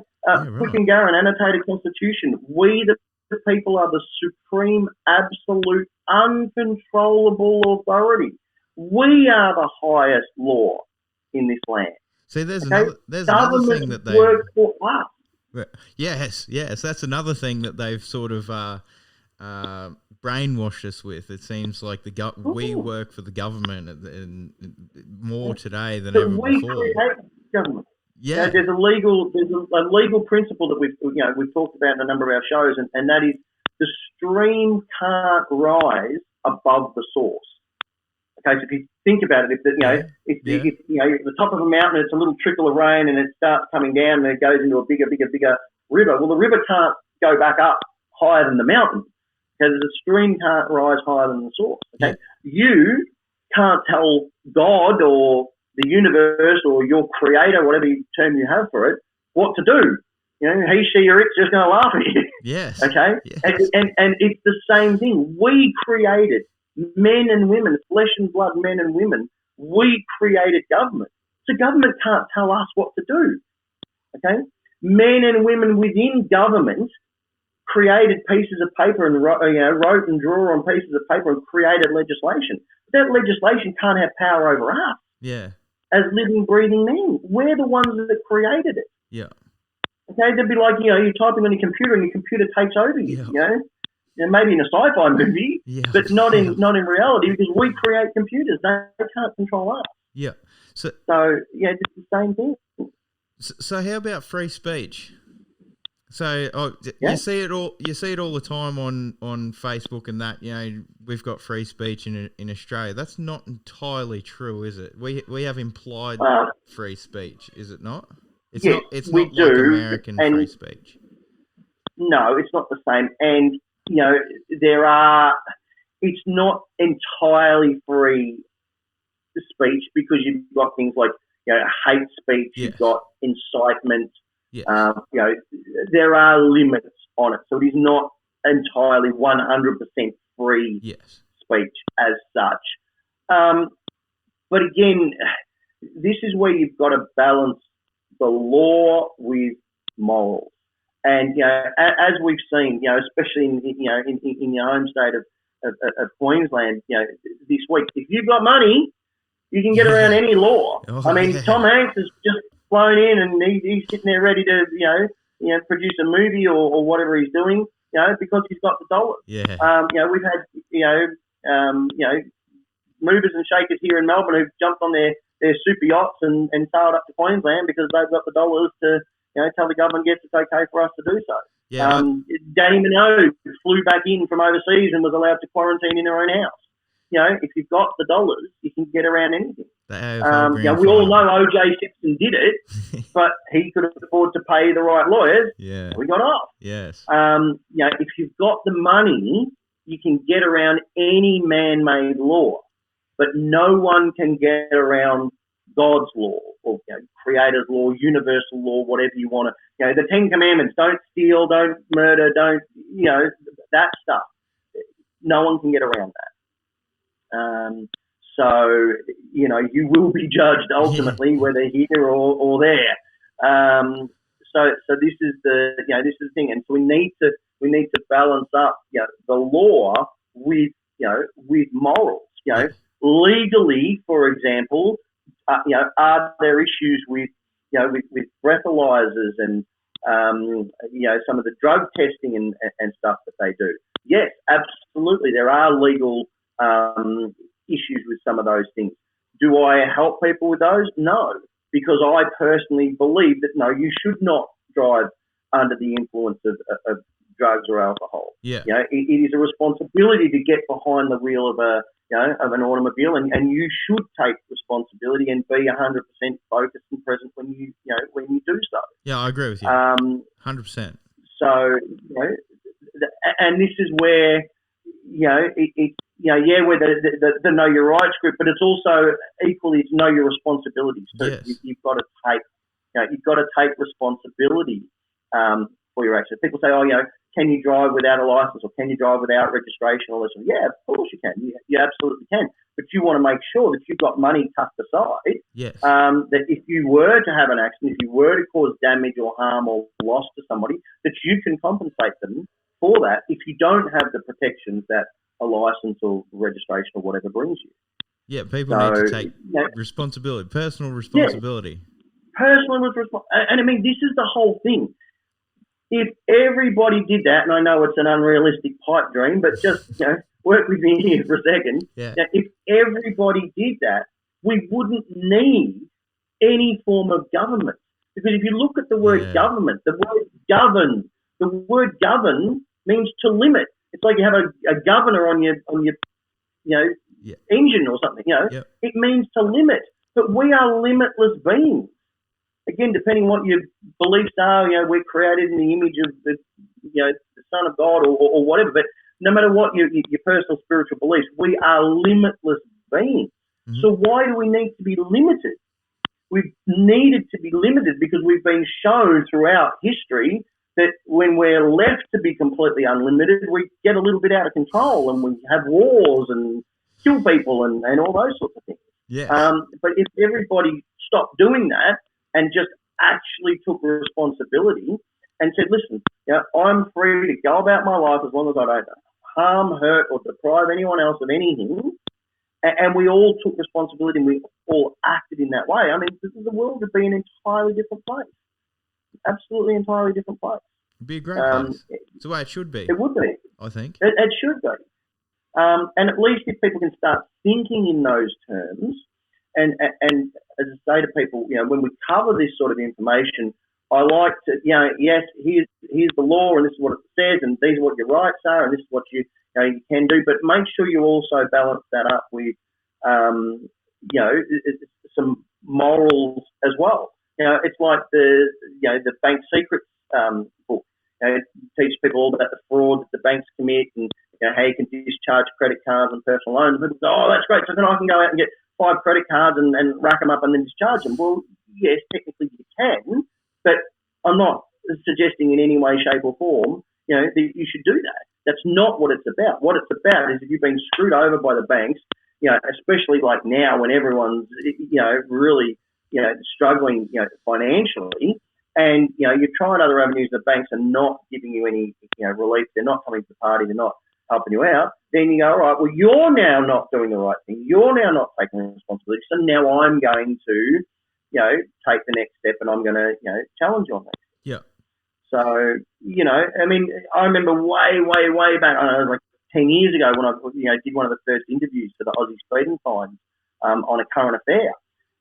Quick and Garran, annotated constitution. We, the people, are the supreme, absolute, uncontrollable authority. We are the highest law in this land. See, there's another thing that they work for us. Yes, that's another thing that they've sort of brainwashed us with. It seems like we work for the government and more today than ever before. We create government. Yeah. There's a legal principle that we've talked about in a number of our shows, and that is the stream can't rise above the source. Okay, so if you think about it, if you're at the top of a mountain, it's a little trickle of rain, and it starts coming down, and it goes into a bigger river. Well, the river can't go back up higher than the mountain because the stream can't rise higher than the source. Okay, you can't tell God or the universe or your creator, whatever term you have for it, what to do. He, she, or it's just going to laugh at you. Yes. Okay, yes. And it's the same thing. We created men and women, flesh and blood men and women. We created government. So government can't tell us what to do. Okay, men and women within government created pieces of paper and wrote and drew on pieces of paper and created legislation. But that legislation can't have power over us. Yeah. As living, breathing men. We're the ones that created it. Yeah. Okay, they'd be like, you're typing on your computer and your computer takes over you, maybe in a sci-fi movie, but not in reality because we create computers. They can't control us. Yeah. So it's the same thing. So how about free speech? So you see it all. You see it all the time on Facebook and that. We've got free speech in Australia. That's not entirely true, is it? We have implied free speech, is it not? It's not. It's not like American free speech. No, it's not the same. And it's not entirely free speech because you've got things like hate speech. You've got incitement. Yes. There are limits on it, so it is not entirely 100% free speech as such. But again, this is where you've got to balance the law with morals. And as we've seen, especially in your home state of Queensland, this week, if you've got money, you can get around any law. Tom Hanks has just flown in and he's sitting there ready to produce a movie or whatever he's doing, because he's got the dollars. We've had movers and shakers here in Melbourne who've jumped on their super yachts and sailed up to Queensland because they've got the dollars to tell the government it's okay for us to do so. Danny Minogue flew back in from overseas and was allowed to quarantine in her own house. If you've got the dollars, you can get around anything. We all know O.J. Simpson did it, but he could afford to pay the right lawyers. Yeah, we got off. Yes. If you've got the money, you can get around any man-made law, but no one can get around God's law or Creator's law, universal law, whatever you want to. The 10 Commandments: don't steal, don't murder, don't that stuff. No one can get around that. So you will be judged ultimately whether here or there. So this is the thing, and so we need to balance up the law with morals. Legally, for example, are there issues with breathalyzers and some of the drug testing and stuff that they do? Yes, absolutely, there are legal issues with some of those things. Do I help people with those? No, because I personally believe that no, you should not drive under the influence of drugs or alcohol. Yeah, it is a responsibility to get behind the wheel of an automobile, and you should take responsibility and be 100% focused and present when you do so. Yeah, I agree with you. 100%. So and this is where it's where the know your rights group, but it's also equally to know your responsibilities. So you've got to take responsibility for your actions. People say, can you drive without a license or can you drive without registration? Or this? Yeah, of course you can. You absolutely can. But you want to make sure that you've got money tucked aside. Yes. That if you were to have an accident, if you were to cause damage or harm or loss to somebody, that you can compensate them for that if you don't have the protections that a license or registration or whatever brings you. Yeah, people need to take responsibility, personal responsibility. Personal responsibility. And I mean, this is the whole thing. if everybody did that, and I know it's an unrealistic pipe dream, but just work with me here for a second. Yeah. Now, if everybody did that, we wouldn't need any form of government. Because if you look at the word government, the word govern means to limit. It's like you have a governor on your engine or something. It means to limit. But we are limitless beings. Again, depending what your beliefs are, we're created in the image of the Son of God or whatever. But no matter what your personal spiritual beliefs, we are limitless beings. Mm-hmm. So why do we need to be limited? We've needed to be limited because we've been shown throughout history that when we're left to be completely unlimited, we get a little bit out of control and we have wars and kill people and all those sorts of things. Yes. But if everybody stopped doing that and just actually took responsibility and said, listen, I'm free to go about my life as long as I don't harm, hurt, or deprive anyone else of anything, and we all took responsibility and we all acted in that way, I mean, the world would be an entirely different place. Absolutely entirely different place. It'd be a great place. It's the way it should be. It would be. I think. It should be. And at least if people can start thinking in those terms, and as I say to people, when we cover this sort of information, I like to, yes, here's the law and this is what it says and these are what your rights are and this is what you can do, but make sure you also balance that up with, some morals as well. It's like the Bank Secrets book. It teaches people all about the fraud that the banks commit and how you can discharge credit cards and personal loans. And people go, oh, that's great. So then I can go out and get 5 credit cards and rack them up and then discharge them. Well, yes, technically you can, but I'm not suggesting in any way, shape or form, that you should do that. That's not what it's about. What it's about is if you've been screwed over by the banks, especially like now when everyone's, really, struggling, financially, and, you're trying other avenues, the banks are not giving you any, relief. They're not coming to the party. They're not helping you out. Then you go, all right, well, you're now not doing the right thing. You're now not taking responsibility. So now I'm going to, take the next step and I'm going to, challenge you on that. Yeah. So, I mean, I remember way back, I don't know, like 10 years ago when I, did one of the first interviews for the Aussie Speeding Fines on a current affair.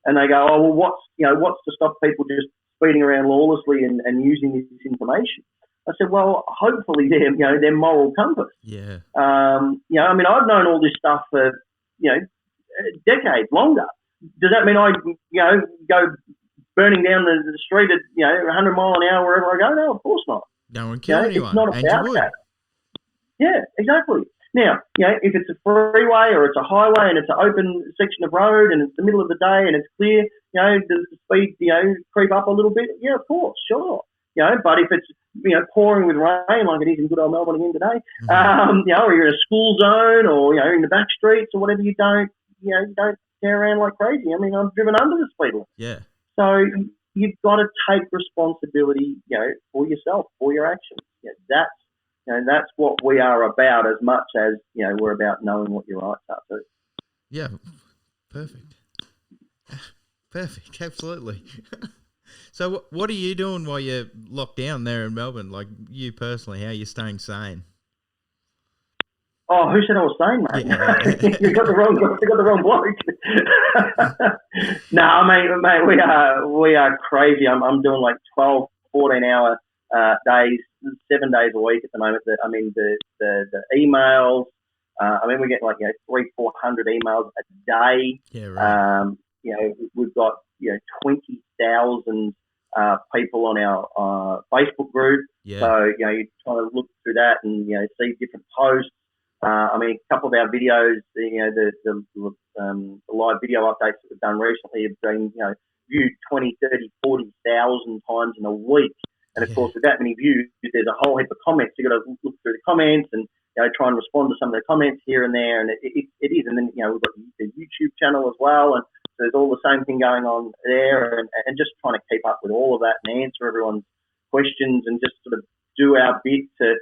And they go, oh, well, what's to stop people just speeding around lawlessly and using this information? I said, well, hopefully their moral compass. Yeah. I mean, I've known all this stuff for, decades, longer. Does that mean I, go burning down the street at, 100 mile an hour wherever I go? No, of course not. Don't want to kill anyone. It's not and about you would. that. Yeah, exactly. Now, if it's a freeway or it's a highway and it's an open section of road and it's the middle of the day and it's clear, does the speed, creep up a little bit? Yeah, of course, sure. But if it's, pouring with rain like it is in good old Melbourne again today, or you're in a school zone or, in the back streets or whatever, you don't tear around like crazy. I mean, I've driven under the speed limit. Yeah. So you've got to take responsibility, for yourself, for your actions. That's what we are about as much as, we're about knowing what your rights are too. Yeah, perfect. Perfect, absolutely. So what are you doing while you're locked down there in Melbourne? Like you personally, how are you staying sane? Oh, who said I was sane, mate? Yeah. You got the wrong bloke. No, mate, we are crazy. I'm doing like 12, 14-hour days, 7 days a week at the moment. The emails. We get like 300-400 emails a day. Yeah, right. We've got 20,000 people on our Facebook group. Yeah. So you try to look through that and see different posts. A couple of our videos, the live video updates that we've done recently have been viewed 20, 30, 40,000 times in a week. And of course, with that many views, there's a whole heap of comments. You've got to look through the comments and try and respond to some of the comments here and there. And it is. And then we've got the YouTube channel as well, and so there's all the same thing going on there. And just trying to keep up with all of that and answer everyone's questions and just sort of do our bit to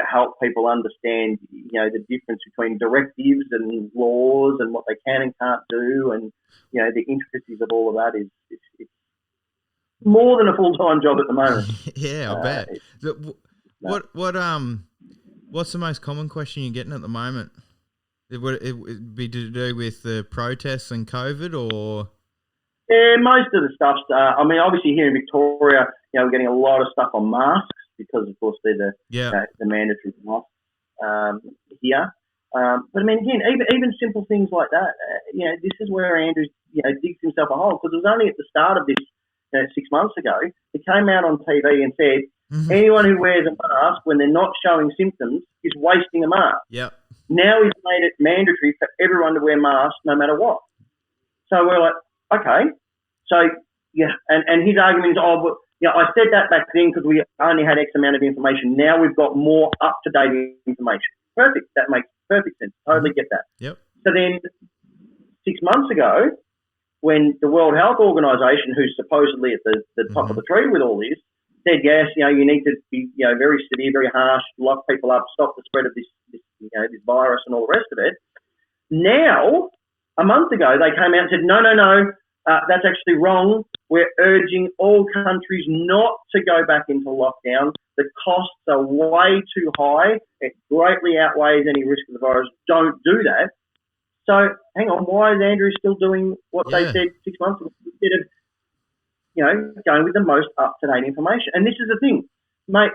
help people understand the difference between directives and laws and what they can and can't do, and the intricacies of all of that is more than a full-time job at the moment. Yeah, I bet. What's the most common question you're getting at the moment? It be to do with the protests and COVID, or? Yeah, most of the stuff's. I mean, obviously here in Victoria, we're getting a lot of stuff on masks because, of course, they're the mandatory masks here. But I mean, again, even simple things like that. This is where Andrew, digs himself a hole, because it was only at the start of this, 6 months ago, he came out on TV and said, anyone who wears a mask when they're not showing symptoms is wasting a mask. Yep. Now he's made it mandatory for everyone to wear masks no matter what. So we're like, okay. So, and his argument is, I said that back then because we only had X amount of information. Now we've got more up-to-date information. Perfect. That makes perfect sense. Totally get that. Yep. So then 6 months ago, when the World Health Organization, who's supposedly at the top of the tree with all this, said, yes, you need to be, very severe, very harsh, lock people up, stop the spread of this virus and all the rest of it. Now, a month ago, they came out and said, no, that's actually wrong. We're urging all countries not to go back into lockdown. The costs are way too high. It greatly outweighs any risk of the virus. Don't do that. So, hang on, why is Andrew still doing what they said 6 months ago instead of, going with the most up-to-date information? And this is the thing, mate,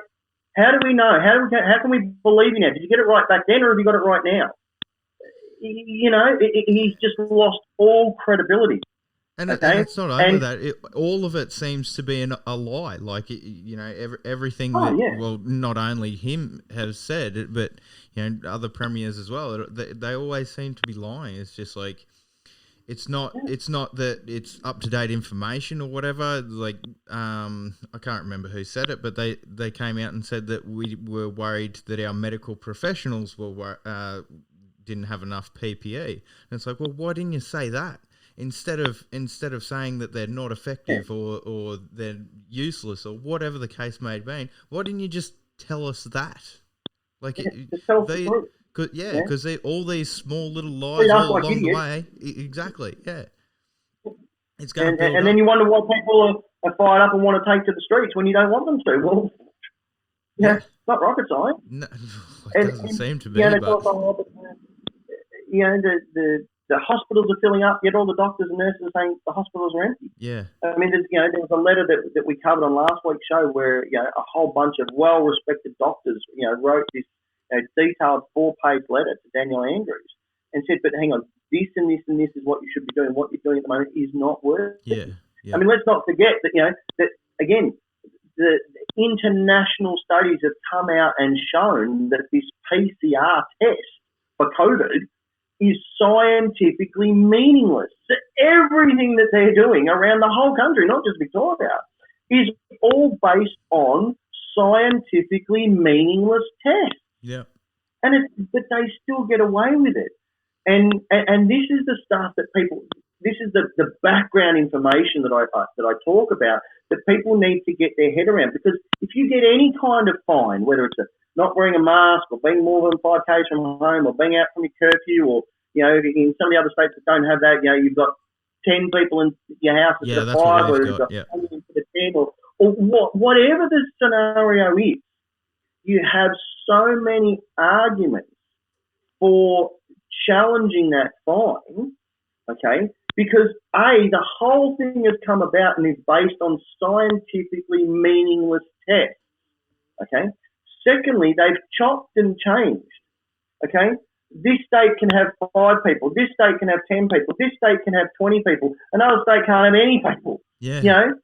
how do we know? How can we believe in it? Did you get it right back then, or have you got it right now? He's just lost all credibility. And it's not only that. All of it seems to be a lie. Like, everything well, not only him has said, but, other premiers as well. They always seem to be lying. It's just like, it's not that it's up-to-date information or whatever. Like, I can't remember who said it, but they came out and said that we were worried that our medical professionals didn't have enough PPE. And it's like, well, why didn't you say that? Instead of saying that they're not effective or they're useless or whatever the case may be, why didn't you just tell us that? Like, because all these small little lies all along the way. Exactly, yeah. It's going and then you wonder why people are fired up and want to take to the streets when you don't want them to. Well, it's not rocket science. No, it doesn't seem to be. The hospitals are filling up, yet all the doctors and nurses are saying the hospitals are empty. Yeah. I mean, there was a letter that we covered on last week's show where, a whole bunch of well-respected doctors, wrote this detailed 4-page letter to Daniel Andrews and said, but hang on, this and this and this is what you should be doing. What you're doing at the moment is not working. Yeah. I mean, let's not forget that, that, again, the international studies have come out and shown that this PCR test for COVID is scientifically meaningless. So everything that they're doing around the whole country, not just Victoria, is all based on scientifically meaningless tests. Yeah. But they still get away with it. And this is the stuff that this is the background information that I talk about that people need to get their head around, because if you get any kind of fine, whether it's not wearing a mask or being more than 5 k's from home or being out from your curfew, or, in some of the other states that don't have that, you've got 10 people in your house instead of 5, or you've got 10 instead of 10, or whatever the scenario is, you have so many arguments for challenging that fine, okay? Because the whole thing has come about and is based on scientifically meaningless tests, okay? Secondly, they've chopped and changed, okay? This state can have 5 people. This state can have 10 people. This state can have 20 people. Another state can't have any people. Yeah.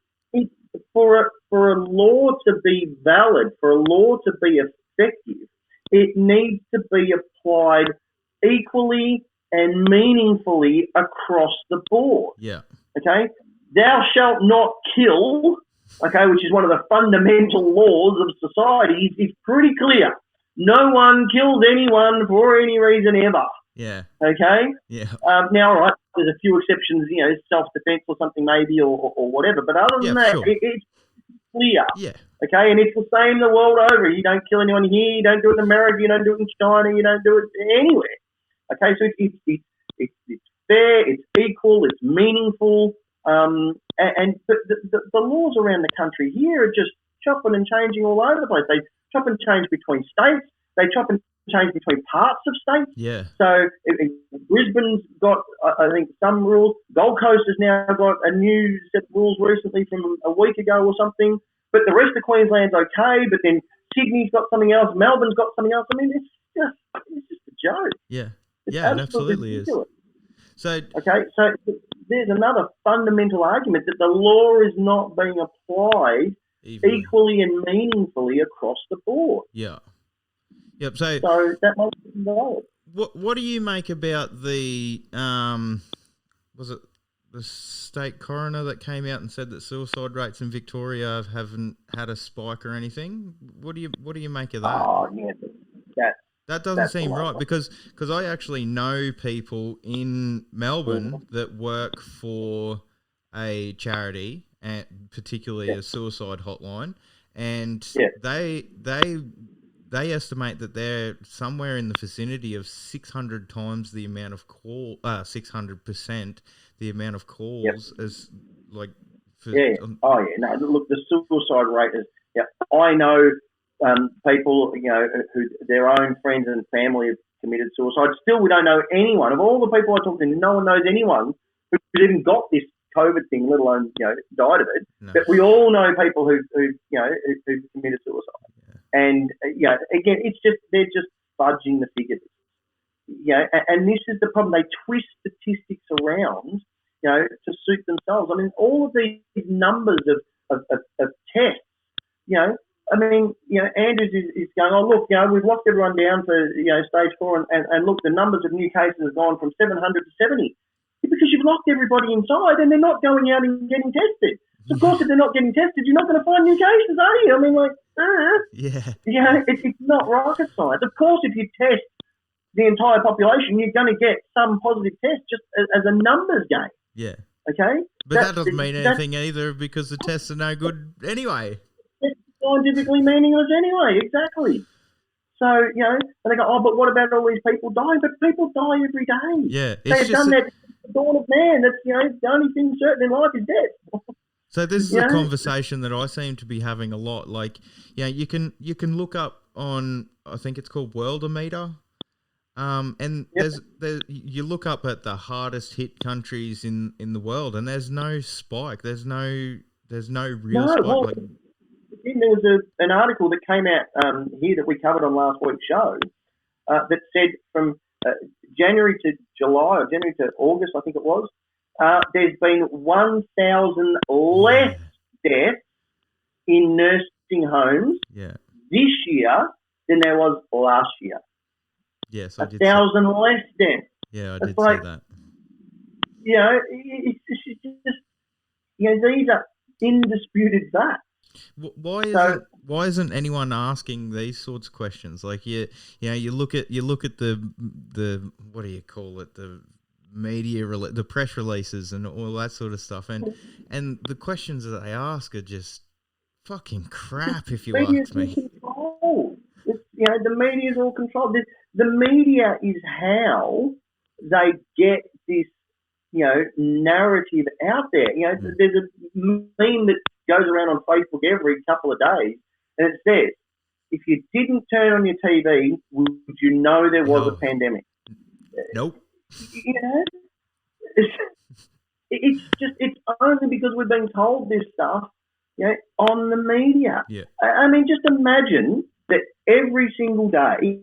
For a law to be valid, for a law to be effective, it needs to be applied equally and meaningfully across the board. Yeah. Okay? Thou shalt not kill, okay, which is one of the fundamental laws of society, is pretty clear. No one kills anyone for any reason ever. Yeah. Okay? Yeah. Now, all right, there's a few exceptions, self-defense or something maybe or whatever, but other than that, sure. It's clear. Yeah. Okay? And it's the same the world over. You don't kill anyone here, you don't do it in America, you don't do it in China, you don't do it anywhere. Okay? So it's fair, it's equal, it's meaningful, But the laws around the country here are just chopping and changing all over the place. They chop and change between states. They chop and change between parts of states. Yeah. So Brisbane's got, I think, some rules. Gold Coast has now got a new set of rules recently from a week ago or something. But the rest of Queensland's okay. But then Sydney's got something else. Melbourne's got something else. I mean, it's just a joke. Yeah. It's it absolutely ridiculous. is. So there's another fundamental argument that the law is not being applied equally and meaningfully across the board. Yeah. Yep. So that makes it invalid. What do you make about the was it the state coroner that came out and said that suicide rates in Victoria haven't had a spike or anything? What do you make of that? Oh yeah, that doesn't seem right because I actually know people in Melbourne that work for a charity, and particularly a suicide hotline, and they estimate that they're somewhere in the vicinity of 600 times the amount of 600% the amount of calls as like. No, look, the suicide rate is. Yeah, I know. People, who their own friends and family have committed suicide. Still, we don't know anyone. Of all the people I talk to, no one knows anyone who's even got this COVID thing, let alone died of it. No. But we all know people who committed suicide. Yeah. And again, they're just fudging the figures. And this is the problem. They twist statistics around, to suit themselves. I mean, all of these numbers of tests, I mean, Andrews is going, oh, look, we've locked everyone down for, stage 4 and look, the numbers of new cases have gone from 700 to 70. Because you've locked everybody inside and they're not going out and getting tested. So, of course, if they're not getting tested, you're not going to find new cases, are you? I mean, it's not rocket science. Of course, if you test the entire population, you're going to get some positive tests just as a numbers game. Yeah. Okay? But that doesn't mean anything either because the tests are no good anyway. Scientifically meaningless anyway, exactly. So, and they go, oh, but what about all these people dying? But people die every day. Yeah. They've done that the dawn of man. That's, the only thing certain in life is death. So this is a conversation that I seem to be having a lot. Like, you can look up on, I think it's called Worldometer. And you look up at the hardest hit countries in the world and there's no spike. There's no real spike. Well, there was an article that came out here that we covered on last week's show that said from January to July or January to August, I think it was, there's been 1,000 less deaths in nursing homes this year than there was last year. Yes, I did. 1,000 less deaths. Yeah, I did say that. It's just these are indisputed facts. Why isn't anyone asking these sorts of questions? Like you look at the what do you call it, the media, the press releases and all that sort of stuff, and the questions that they ask are just fucking crap. If you ask me, the media is all controlled. The media is how they get this narrative out there. There's a meme that goes around on Facebook every couple of days, and it says, if you didn't turn on your TV, would you know there was a pandemic? Nope. It's only because we're being told this stuff, on the media. Yeah. I mean, just imagine that every single day,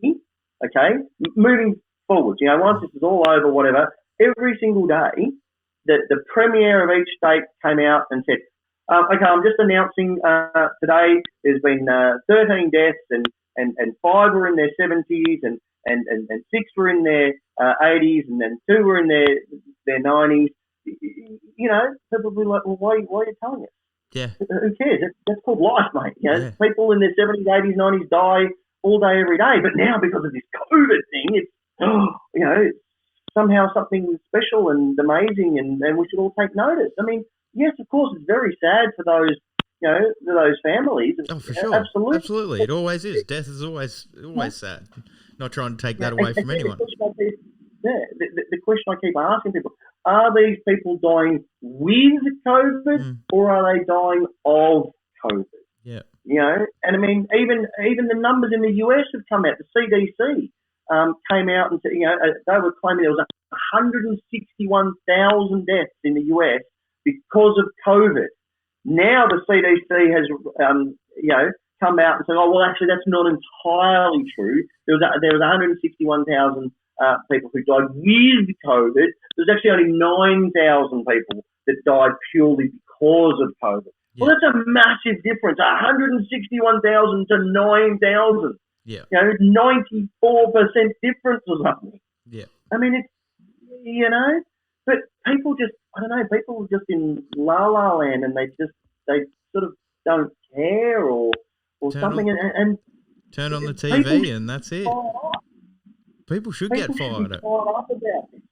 okay, moving forward, once this is all over, whatever, every single day that the premier of each state came out and said, okay, I'm just announcing today there's been 13 deaths and 5 were in their 70s and 6 were in their 80s and then 2 were in their 90s. People will be like, well, why are you telling us? Yeah. Who cares? That's called life, mate. People in their 70s, 80s, 90s die all day, every day. But now because of this COVID thing, it's somehow something special and amazing and we should all take notice. I mean, yes, of course, it's very sad for those, for those families. Oh, for sure. Absolutely. It always is. Death is always sad. Not trying to take that away from anyone. The question I keep asking people, are these people dying with COVID or are they dying of COVID? Yeah. You know, and I mean, even the numbers in the US have come out. The CDC came out and said, you know, they were claiming there was 161,000 deaths in the US because of COVID. Now the CDC has, you know, come out and said, oh, well, actually, that's not entirely true. There was 161,000 people who died with COVID. There's actually only 9,000 people that died purely because of COVID. Yeah. Well, that's a massive difference, 161,000 to 9,000. Yeah. You know, 94% difference or something. Yeah. I mean, it's, you know, but people just, I don't know, people are just in la land and they sort of don't care or something. And turn on the TV and that's it. People should get fired up. About this.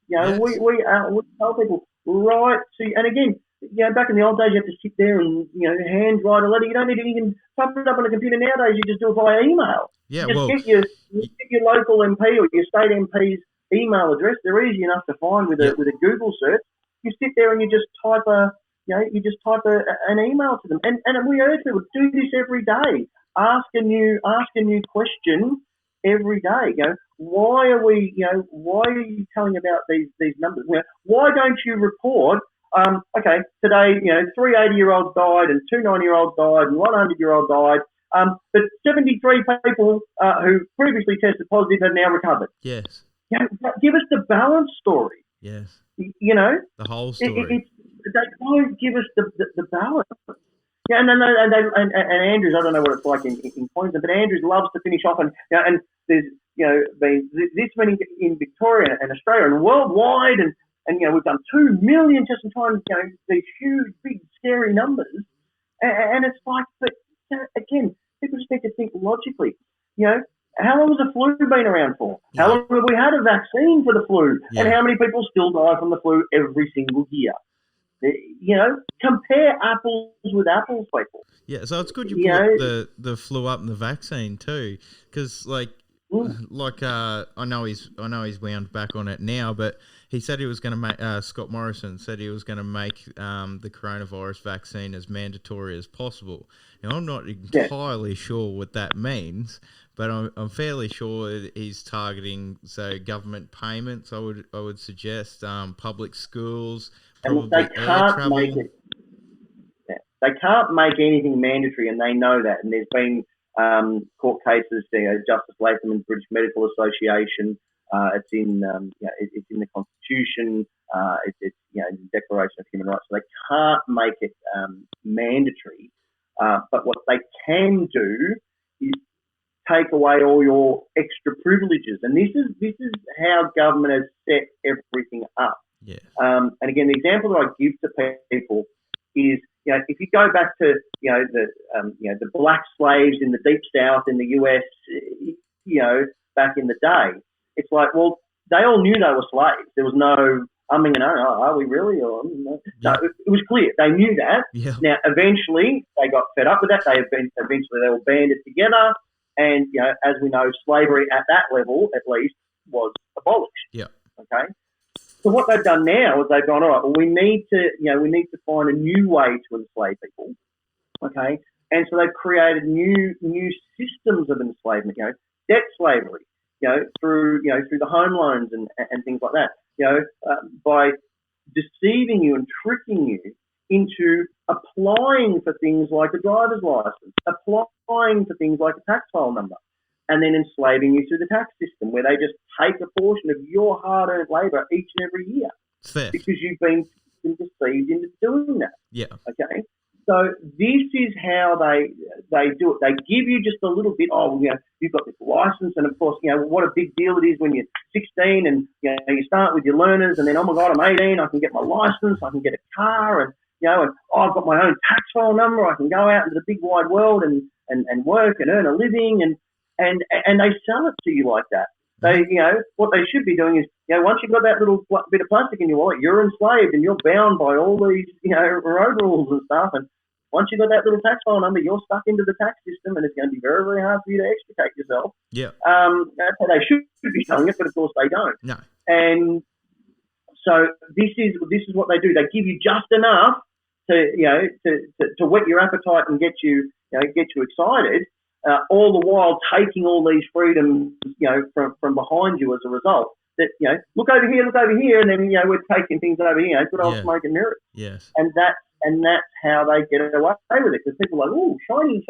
You know, yes. we tell people, right, see, and again, you know, back in the old days, you have to sit there and, you know, hand write a letter. You don't need to even type it up on a computer nowadays. You just do it via email. Yeah, you just get your local MP or your state MP's email address. They're easy enough to find with a Google search. You sit there and you just type an email to them. And we urge people to do this every day. Ask a new question every day. You know, why are you telling about these numbers? You know, why don't you report? Okay, today, you know, 3 80-year-olds died and 2 90-year-olds died and 1 100-year-old died. But 73 people who previously tested positive have now recovered. Yes. You know, give us the balanced story. Yes. You know, the whole story. They won't give us the balance. Yeah, and Andrews, I don't know what it's like in Queensland, but Andrews loves to finish off and there's been this many in Victoria and Australia and worldwide and we've done 2 million just in time, these huge, big, scary numbers. And it's like, but again, people just need to think logically. How long has the flu been around for? Yeah. How long have we had a vaccine for the flu? Yeah. And how many people still die from the flu every single year? Compare apples with apples, people. Yeah, so it's good you put the flu up and the vaccine too, because I know he's wound back on it now, but he said he was going to make Scott Morrison said he was going to make the coronavirus vaccine as mandatory as possible. Now I'm not entirely sure what that means, but I'm fairly sure he's targeting government payments. I would suggest public schools. And they can't make it. Yeah, they can't make anything mandatory, and they know that. And there's been court cases. Justice Latham and British Medical Association. It's in the Constitution. It's the Declaration of Human Rights. So they can't make it mandatory. But what they can do is take away all your extra privileges, and this is how government has set everything up. Yeah. And again, the example that I give to people is, if you go back to, the black slaves in the Deep South in the US, back in the day, it's like, well, they all knew they were slaves. There was no umming and ahhing, are we really? Or no, it was clear. They knew that. Yeah. Now, eventually, they got fed up with that. Eventually, they all banded together. And, as we know, slavery at that level, at least, was abolished. Yeah. Okay. So what they've done now is they've gone, all right, well, we need to find a new way to enslave people. Okay. And so they've created new systems of enslavement, debt slavery, through the home loans and things like that, by deceiving you and tricking you into applying for things like a driver's license, applying for things like a tax file number, and then enslaving you through the tax system where they just take a portion of your hard-earned labour each and every year. Theft. Because you've been deceived into doing that. Yeah. Okay? So this is how they do it. They give you just a little bit, you've got this licence, and of course, what a big deal it is when you're 16 and, you start with your learners and then, oh my God, I'm 18, I can get my licence, I can get a car, and, I've got my own tax file number, I can go out into the big wide world and work and earn a living, and they sell it to you like that. They, what they should be doing is, once you've got that little bit of plastic in your wallet, you're enslaved and you're bound by all these, road rules and stuff. And once you've got that little tax file number, you're stuck into the tax system, and it's going to be very, very hard for you to extricate yourself. Yeah. That's how they should be selling it, but of course they don't. No. And So this is what they do. They give you just enough to whet your appetite and get you excited, all the while taking all these freedoms, from behind you as a result. That, look over here, and then, we're taking things over here, good old smoke and mirrors. Yes. And that's how they get away with it, because people are like, oh, shiny,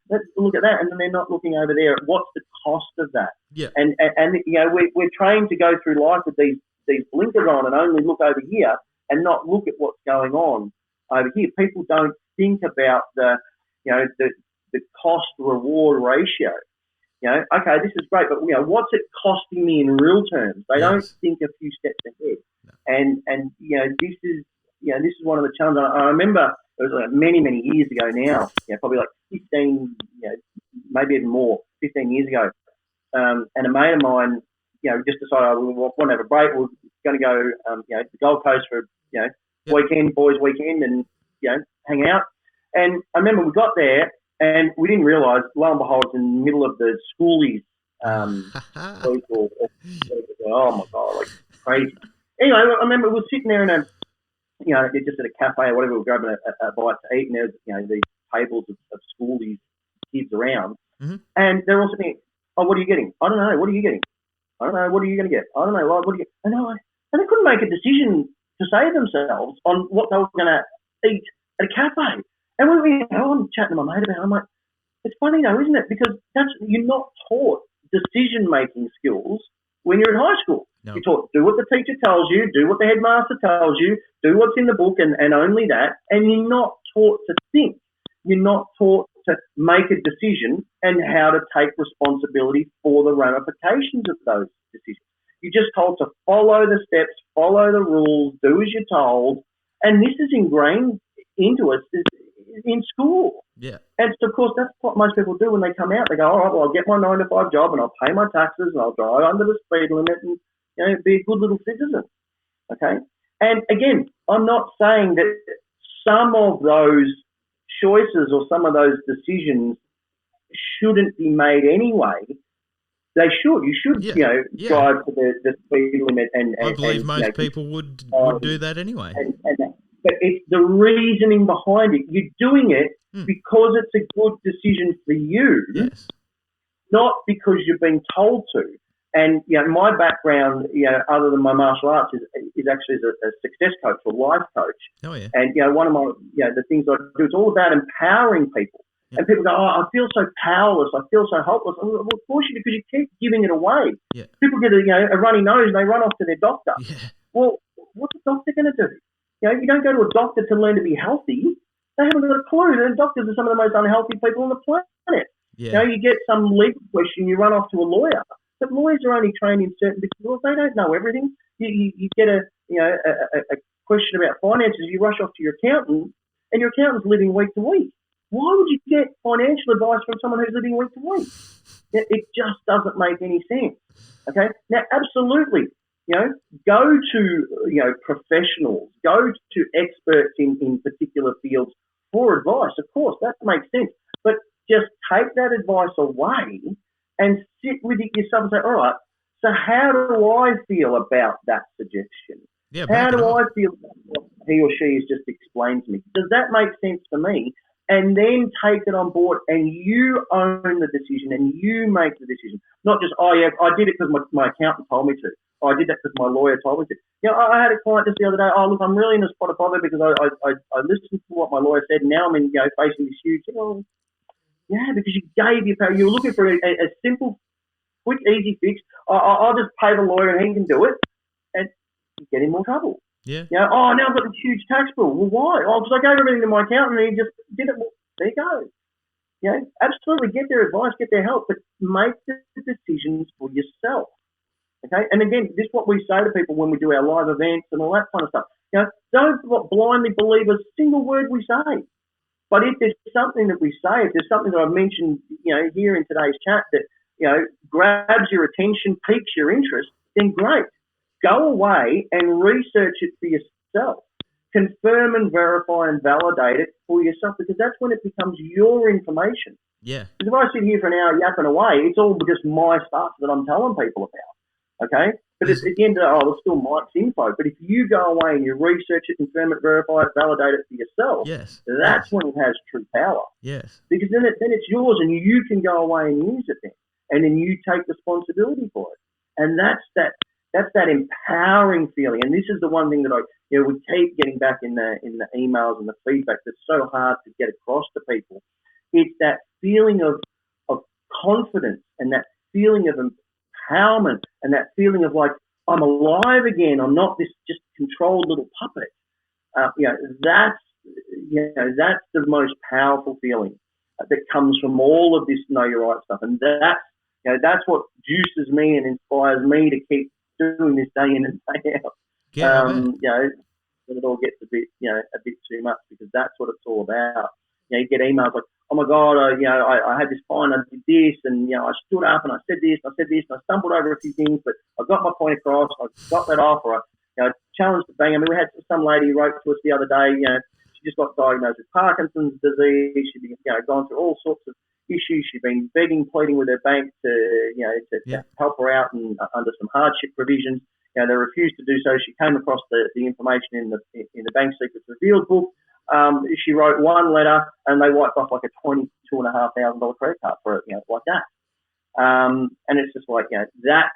let's look at that, and then they're not looking over there at what's the cost of that. Yeah. And we're trained to go through life with these blinkers on and only look over here and not look at what's going on over here. People don't think about the cost reward ratio. Okay, this is great, but what's it costing me in real terms? They don't think a few steps ahead. No. And this is one of the challenges. I remember it was like many years ago now. Probably like 15, maybe even more, 15 years ago. And a mate of mine, just decided we want to have a break. We're going to go, to the Gold Coast for weekend, boys' weekend, and hang out. And I remember we got there. And we didn't realise, lo and behold, it's in the middle of the schoolies. Oh my God, like crazy. Anyway, I remember we were sitting there in just at a cafe or whatever, we were grabbing a bite to eat, and there's these tables of schoolies kids around, and they're all sitting there, oh, what are you getting? I don't know. What are you getting? I don't know. What are you going to get? I don't know. What are you? And they couldn't make a decision to save themselves on what they were going to eat at a cafe. And I'm chatting to my mate about it. I'm like, it's funny though, isn't it? Because you're not taught decision-making skills when you're in high school. No. You're taught, do what the teacher tells you, do what the headmaster tells you, do what's in the book and only that. And you're not taught to think. You're not taught to make a decision and how to take responsibility for the ramifications of those decisions. You're just told to follow the steps, follow the rules, do as you're told. And this is ingrained into us in school. Yeah. And so, of course, that's what most people do when they come out. They go, all right, well, I'll get my 9-to-5 job and I'll pay my taxes and I'll drive under the speed limit and be a good little citizen. Okay? And again, I'm not saying that some of those choices or some of those decisions shouldn't be made anyway. They should. You should, drive to the speed limit. And I believe most people would do that anyway. But it's the reasoning behind it. You're doing it because it's a good decision for you, not because you're being told to. And, my background, other than my martial arts is actually as a success coach or life coach. Oh, yeah. And, one of my, the things I do, it's all about empowering people. Yeah. And people go, oh, I feel so powerless. I feel so helpless. Well, of course you do, because you keep giving it away. Yeah. People get a runny nose and they run off to their doctor. Yeah. Well, what's the doctor going to do? You don't go to a doctor to learn to be healthy. They haven't got a clue. The doctors are some of the most unhealthy people on the planet. Yeah. You get some legal question, you run off to a lawyer. But lawyers are only trained in certain bits. Well, they don't know everything. You get a question about finances, you rush off to your accountant, and your accountant's living week to week. Why would you get financial advice from someone who's living week to week? It just doesn't make any sense. Okay? Now, absolutely. Go to, professionals, go to experts in particular fields for advice. Of course, that makes sense. But just take that advice away and sit with it yourself and say, all right, so how do I feel about that suggestion? Yeah, how do I feel about what he or she has just explained to me? Does that make sense for me? And then take it on board and you own the decision and you make the decision. Not just, oh, yeah, I did it because my accountant told me to. I did that because my lawyer told me to. I had a client just the other day. Oh, look, I'm really in a spot of bother because I listened to what my lawyer said. And now I'm facing this huge. Because you gave your power. You were looking for a simple, quick, easy fix. I'll just pay the lawyer and he can do it, and you get in more trouble. Yeah. Now I've got this huge tax bill. Well, why? Oh, because I gave everything to my accountant and he just did it. Well, there you go. Absolutely get their advice, get their help, but make the decisions for yourself. Okay, and again, this is what we say to people when we do our live events and all that kind of stuff. Don't blindly believe a single word we say. But if there's something that we say, if there's something that I've mentioned, here in today's chat that, grabs your attention, piques your interest, then great. Go away and research it for yourself. Confirm and verify and validate it for yourself, because that's when it becomes your information. Yeah. Because if I sit here for an hour yapping away, it's all just my stuff that I'm telling people about. Okay? But at the end of the day, it's still Mike's info. But if you go away and you research it, confirm it, verify it, validate it for yourself, that's when it has true power. Yes. Because then it's yours, and you can go away and use it then. And then you take responsibility for it. And that's that empowering feeling. And this is the one thing that we keep getting back in the emails and the feedback that's so hard to get across to people. It's that feeling of confidence and that feeling of empowerment and that feeling of like, I'm alive again. I'm not this just controlled little puppet. That's the most powerful feeling that comes from all of this Know Your Right stuff. And that's what juices me and inspires me to keep doing this day in and day out. When it all gets a bit too much, because that's what it's all about. You get emails like, oh my God, I had this fine, I did this, and I stood up and I said this, and I stumbled over a few things, but I got my point across, I got that off, or I challenged the bang. I mean, we had some lady who wrote to us the other day, she just got diagnosed with Parkinson's disease. She'd been, gone through all sorts of issues. She'd been begging, pleading with her bank to help her out and under some hardship provisions. They refused to do so. She came across the information in the Bank Secrets Revealed book. She wrote one letter, and they wiped off like a $22,500 credit card for it, like that. And it's just like, that's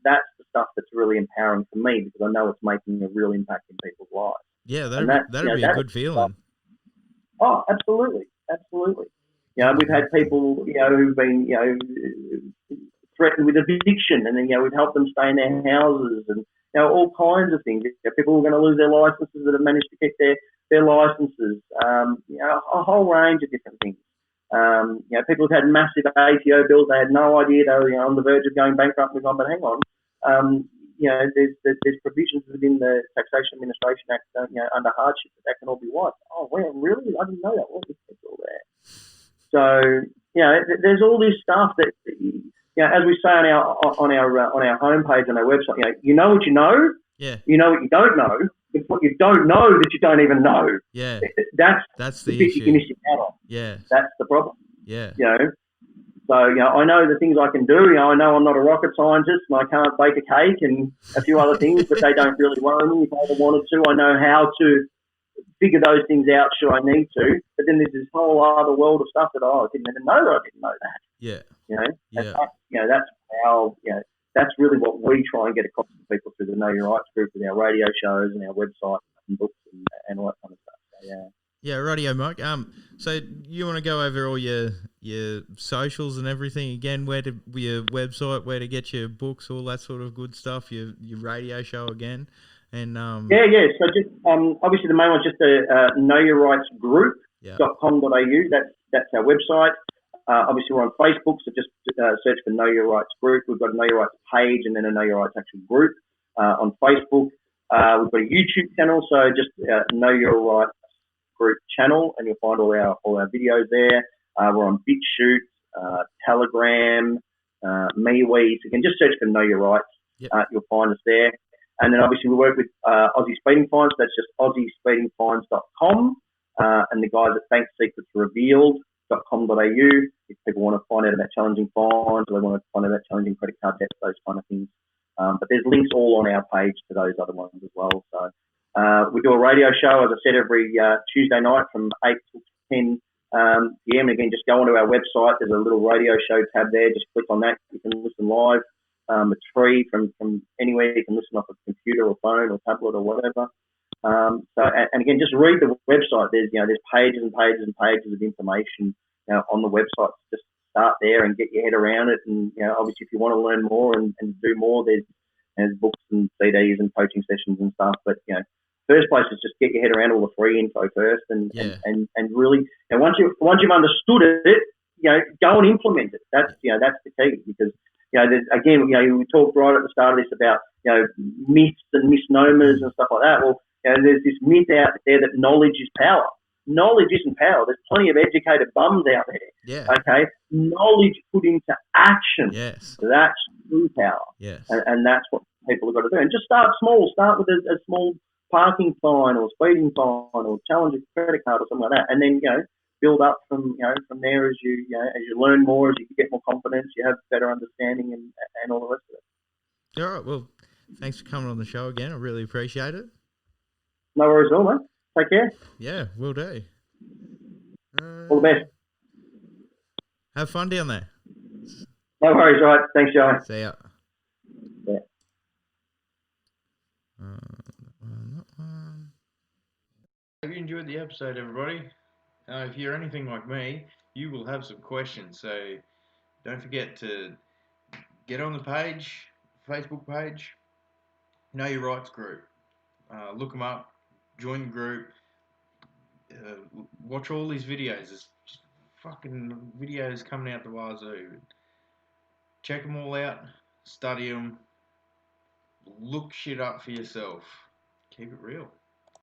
the stuff that's really empowering for me, because I know it's making a real impact in people's lives. Yeah, that'd be a good feeling. Oh, absolutely. We've had people, who've been, threatened with eviction, and then, we've helped them stay in their houses, and, all kinds of things. People who are going to lose their licenses that have managed to keep their licenses, a whole range of different things. People who've had massive ATO bills, they had no idea they were on the verge of going bankrupt. We've gone, but hang on, there's provisions within the Taxation Administration Act, under hardship that can all be wiped. Oh, wow, really? I didn't know that. Well, it's all there. So, there's all this stuff that, as we say on our homepage on our website, you know what you know. Yeah. You know what you don't know. It's what you don't know that you don't even know. Yeah. That's the bit you're missing out on. Yeah. That's the problem. Yeah. So, I know the things I can do. I know I'm not a rocket scientist and I can't bake a cake and a few other things, but they don't really worry me. If I ever wanted to, I know how to figure those things out should I need to. But then there's this whole other world of stuff that I didn't even know that I didn't know that. Yeah. That's how, that's really what we try and get across to people through the Know Your Rights group with our radio shows and our website and books and all that kind of stuff. So, yeah. Yeah, radio, Mike. So you want to go over all your socials and everything again? Your website, where to get your books, all that sort of good stuff. Your radio show again, and yeah. So just obviously the main one's just knowyourrightsgroup.com.au. That's our website. Obviously we're on Facebook, so just search for Know Your Rights Group. We've got a Know Your Rights page and then a Know Your Rights actual group on Facebook. We've got a YouTube channel, so just Know Your Rights Group channel, and you'll find all our videos there. We're on BitChute, Telegram, MeWe. So you can just search for Know Your Rights. Yep. You'll find us there. And then obviously we work with Aussie Speeding Fines. That's just AussieSpeedingFines.com, and the guys at BankSecretsRevealed.com.au if people want to find out about challenging fines, or they want to find out about challenging credit card debts, those kind of things. But there's links all on our page to those other ones as well. So we do a radio show, as I said, every Tuesday night from 8 till 10 p.m. And again, just go onto our website. There's a little radio show tab there. Just click on that. You can listen live. It's free from anywhere. You can listen off a computer or phone or tablet or whatever. And again, just read the website. There's pages and pages and pages of information on the website. Just start there and get your head around it. And obviously, if you want to learn more and do more, there's books and CDs and coaching sessions and stuff. But first place is just get your head around all the free info first, and really, once you've understood it, go and implement it. That's the key, because we talked right at the start of this about myths and misnomers and stuff like that. Well, there's this myth out there that knowledge is power. Knowledge isn't power. There's plenty of educated bums out there. Yeah. Okay. Knowledge put into action. Yes. That's true power. Yes. And that's what people have got to do. And just start small. Start with a small parking fine or speeding fine or challenge a credit card or something like that, and then build up from there as you learn more, as you get more confidence, you have better understanding and all the rest of it. All right. Well, thanks for coming on the show again. I really appreciate it. No worries at all, mate. Take care. Yeah, will do. All the best. Have fun down there. No worries, all right. Thanks, Joey. See ya. Yeah. Hope you enjoyed the episode, everybody. If you're anything like me, you will have some questions, so don't forget to get on the page, Facebook page, Know Your Rights group. Look them up, join the group, watch all these videos. There's fucking videos coming out the wazoo. Check them all out, study them, look shit up for yourself. Keep it real.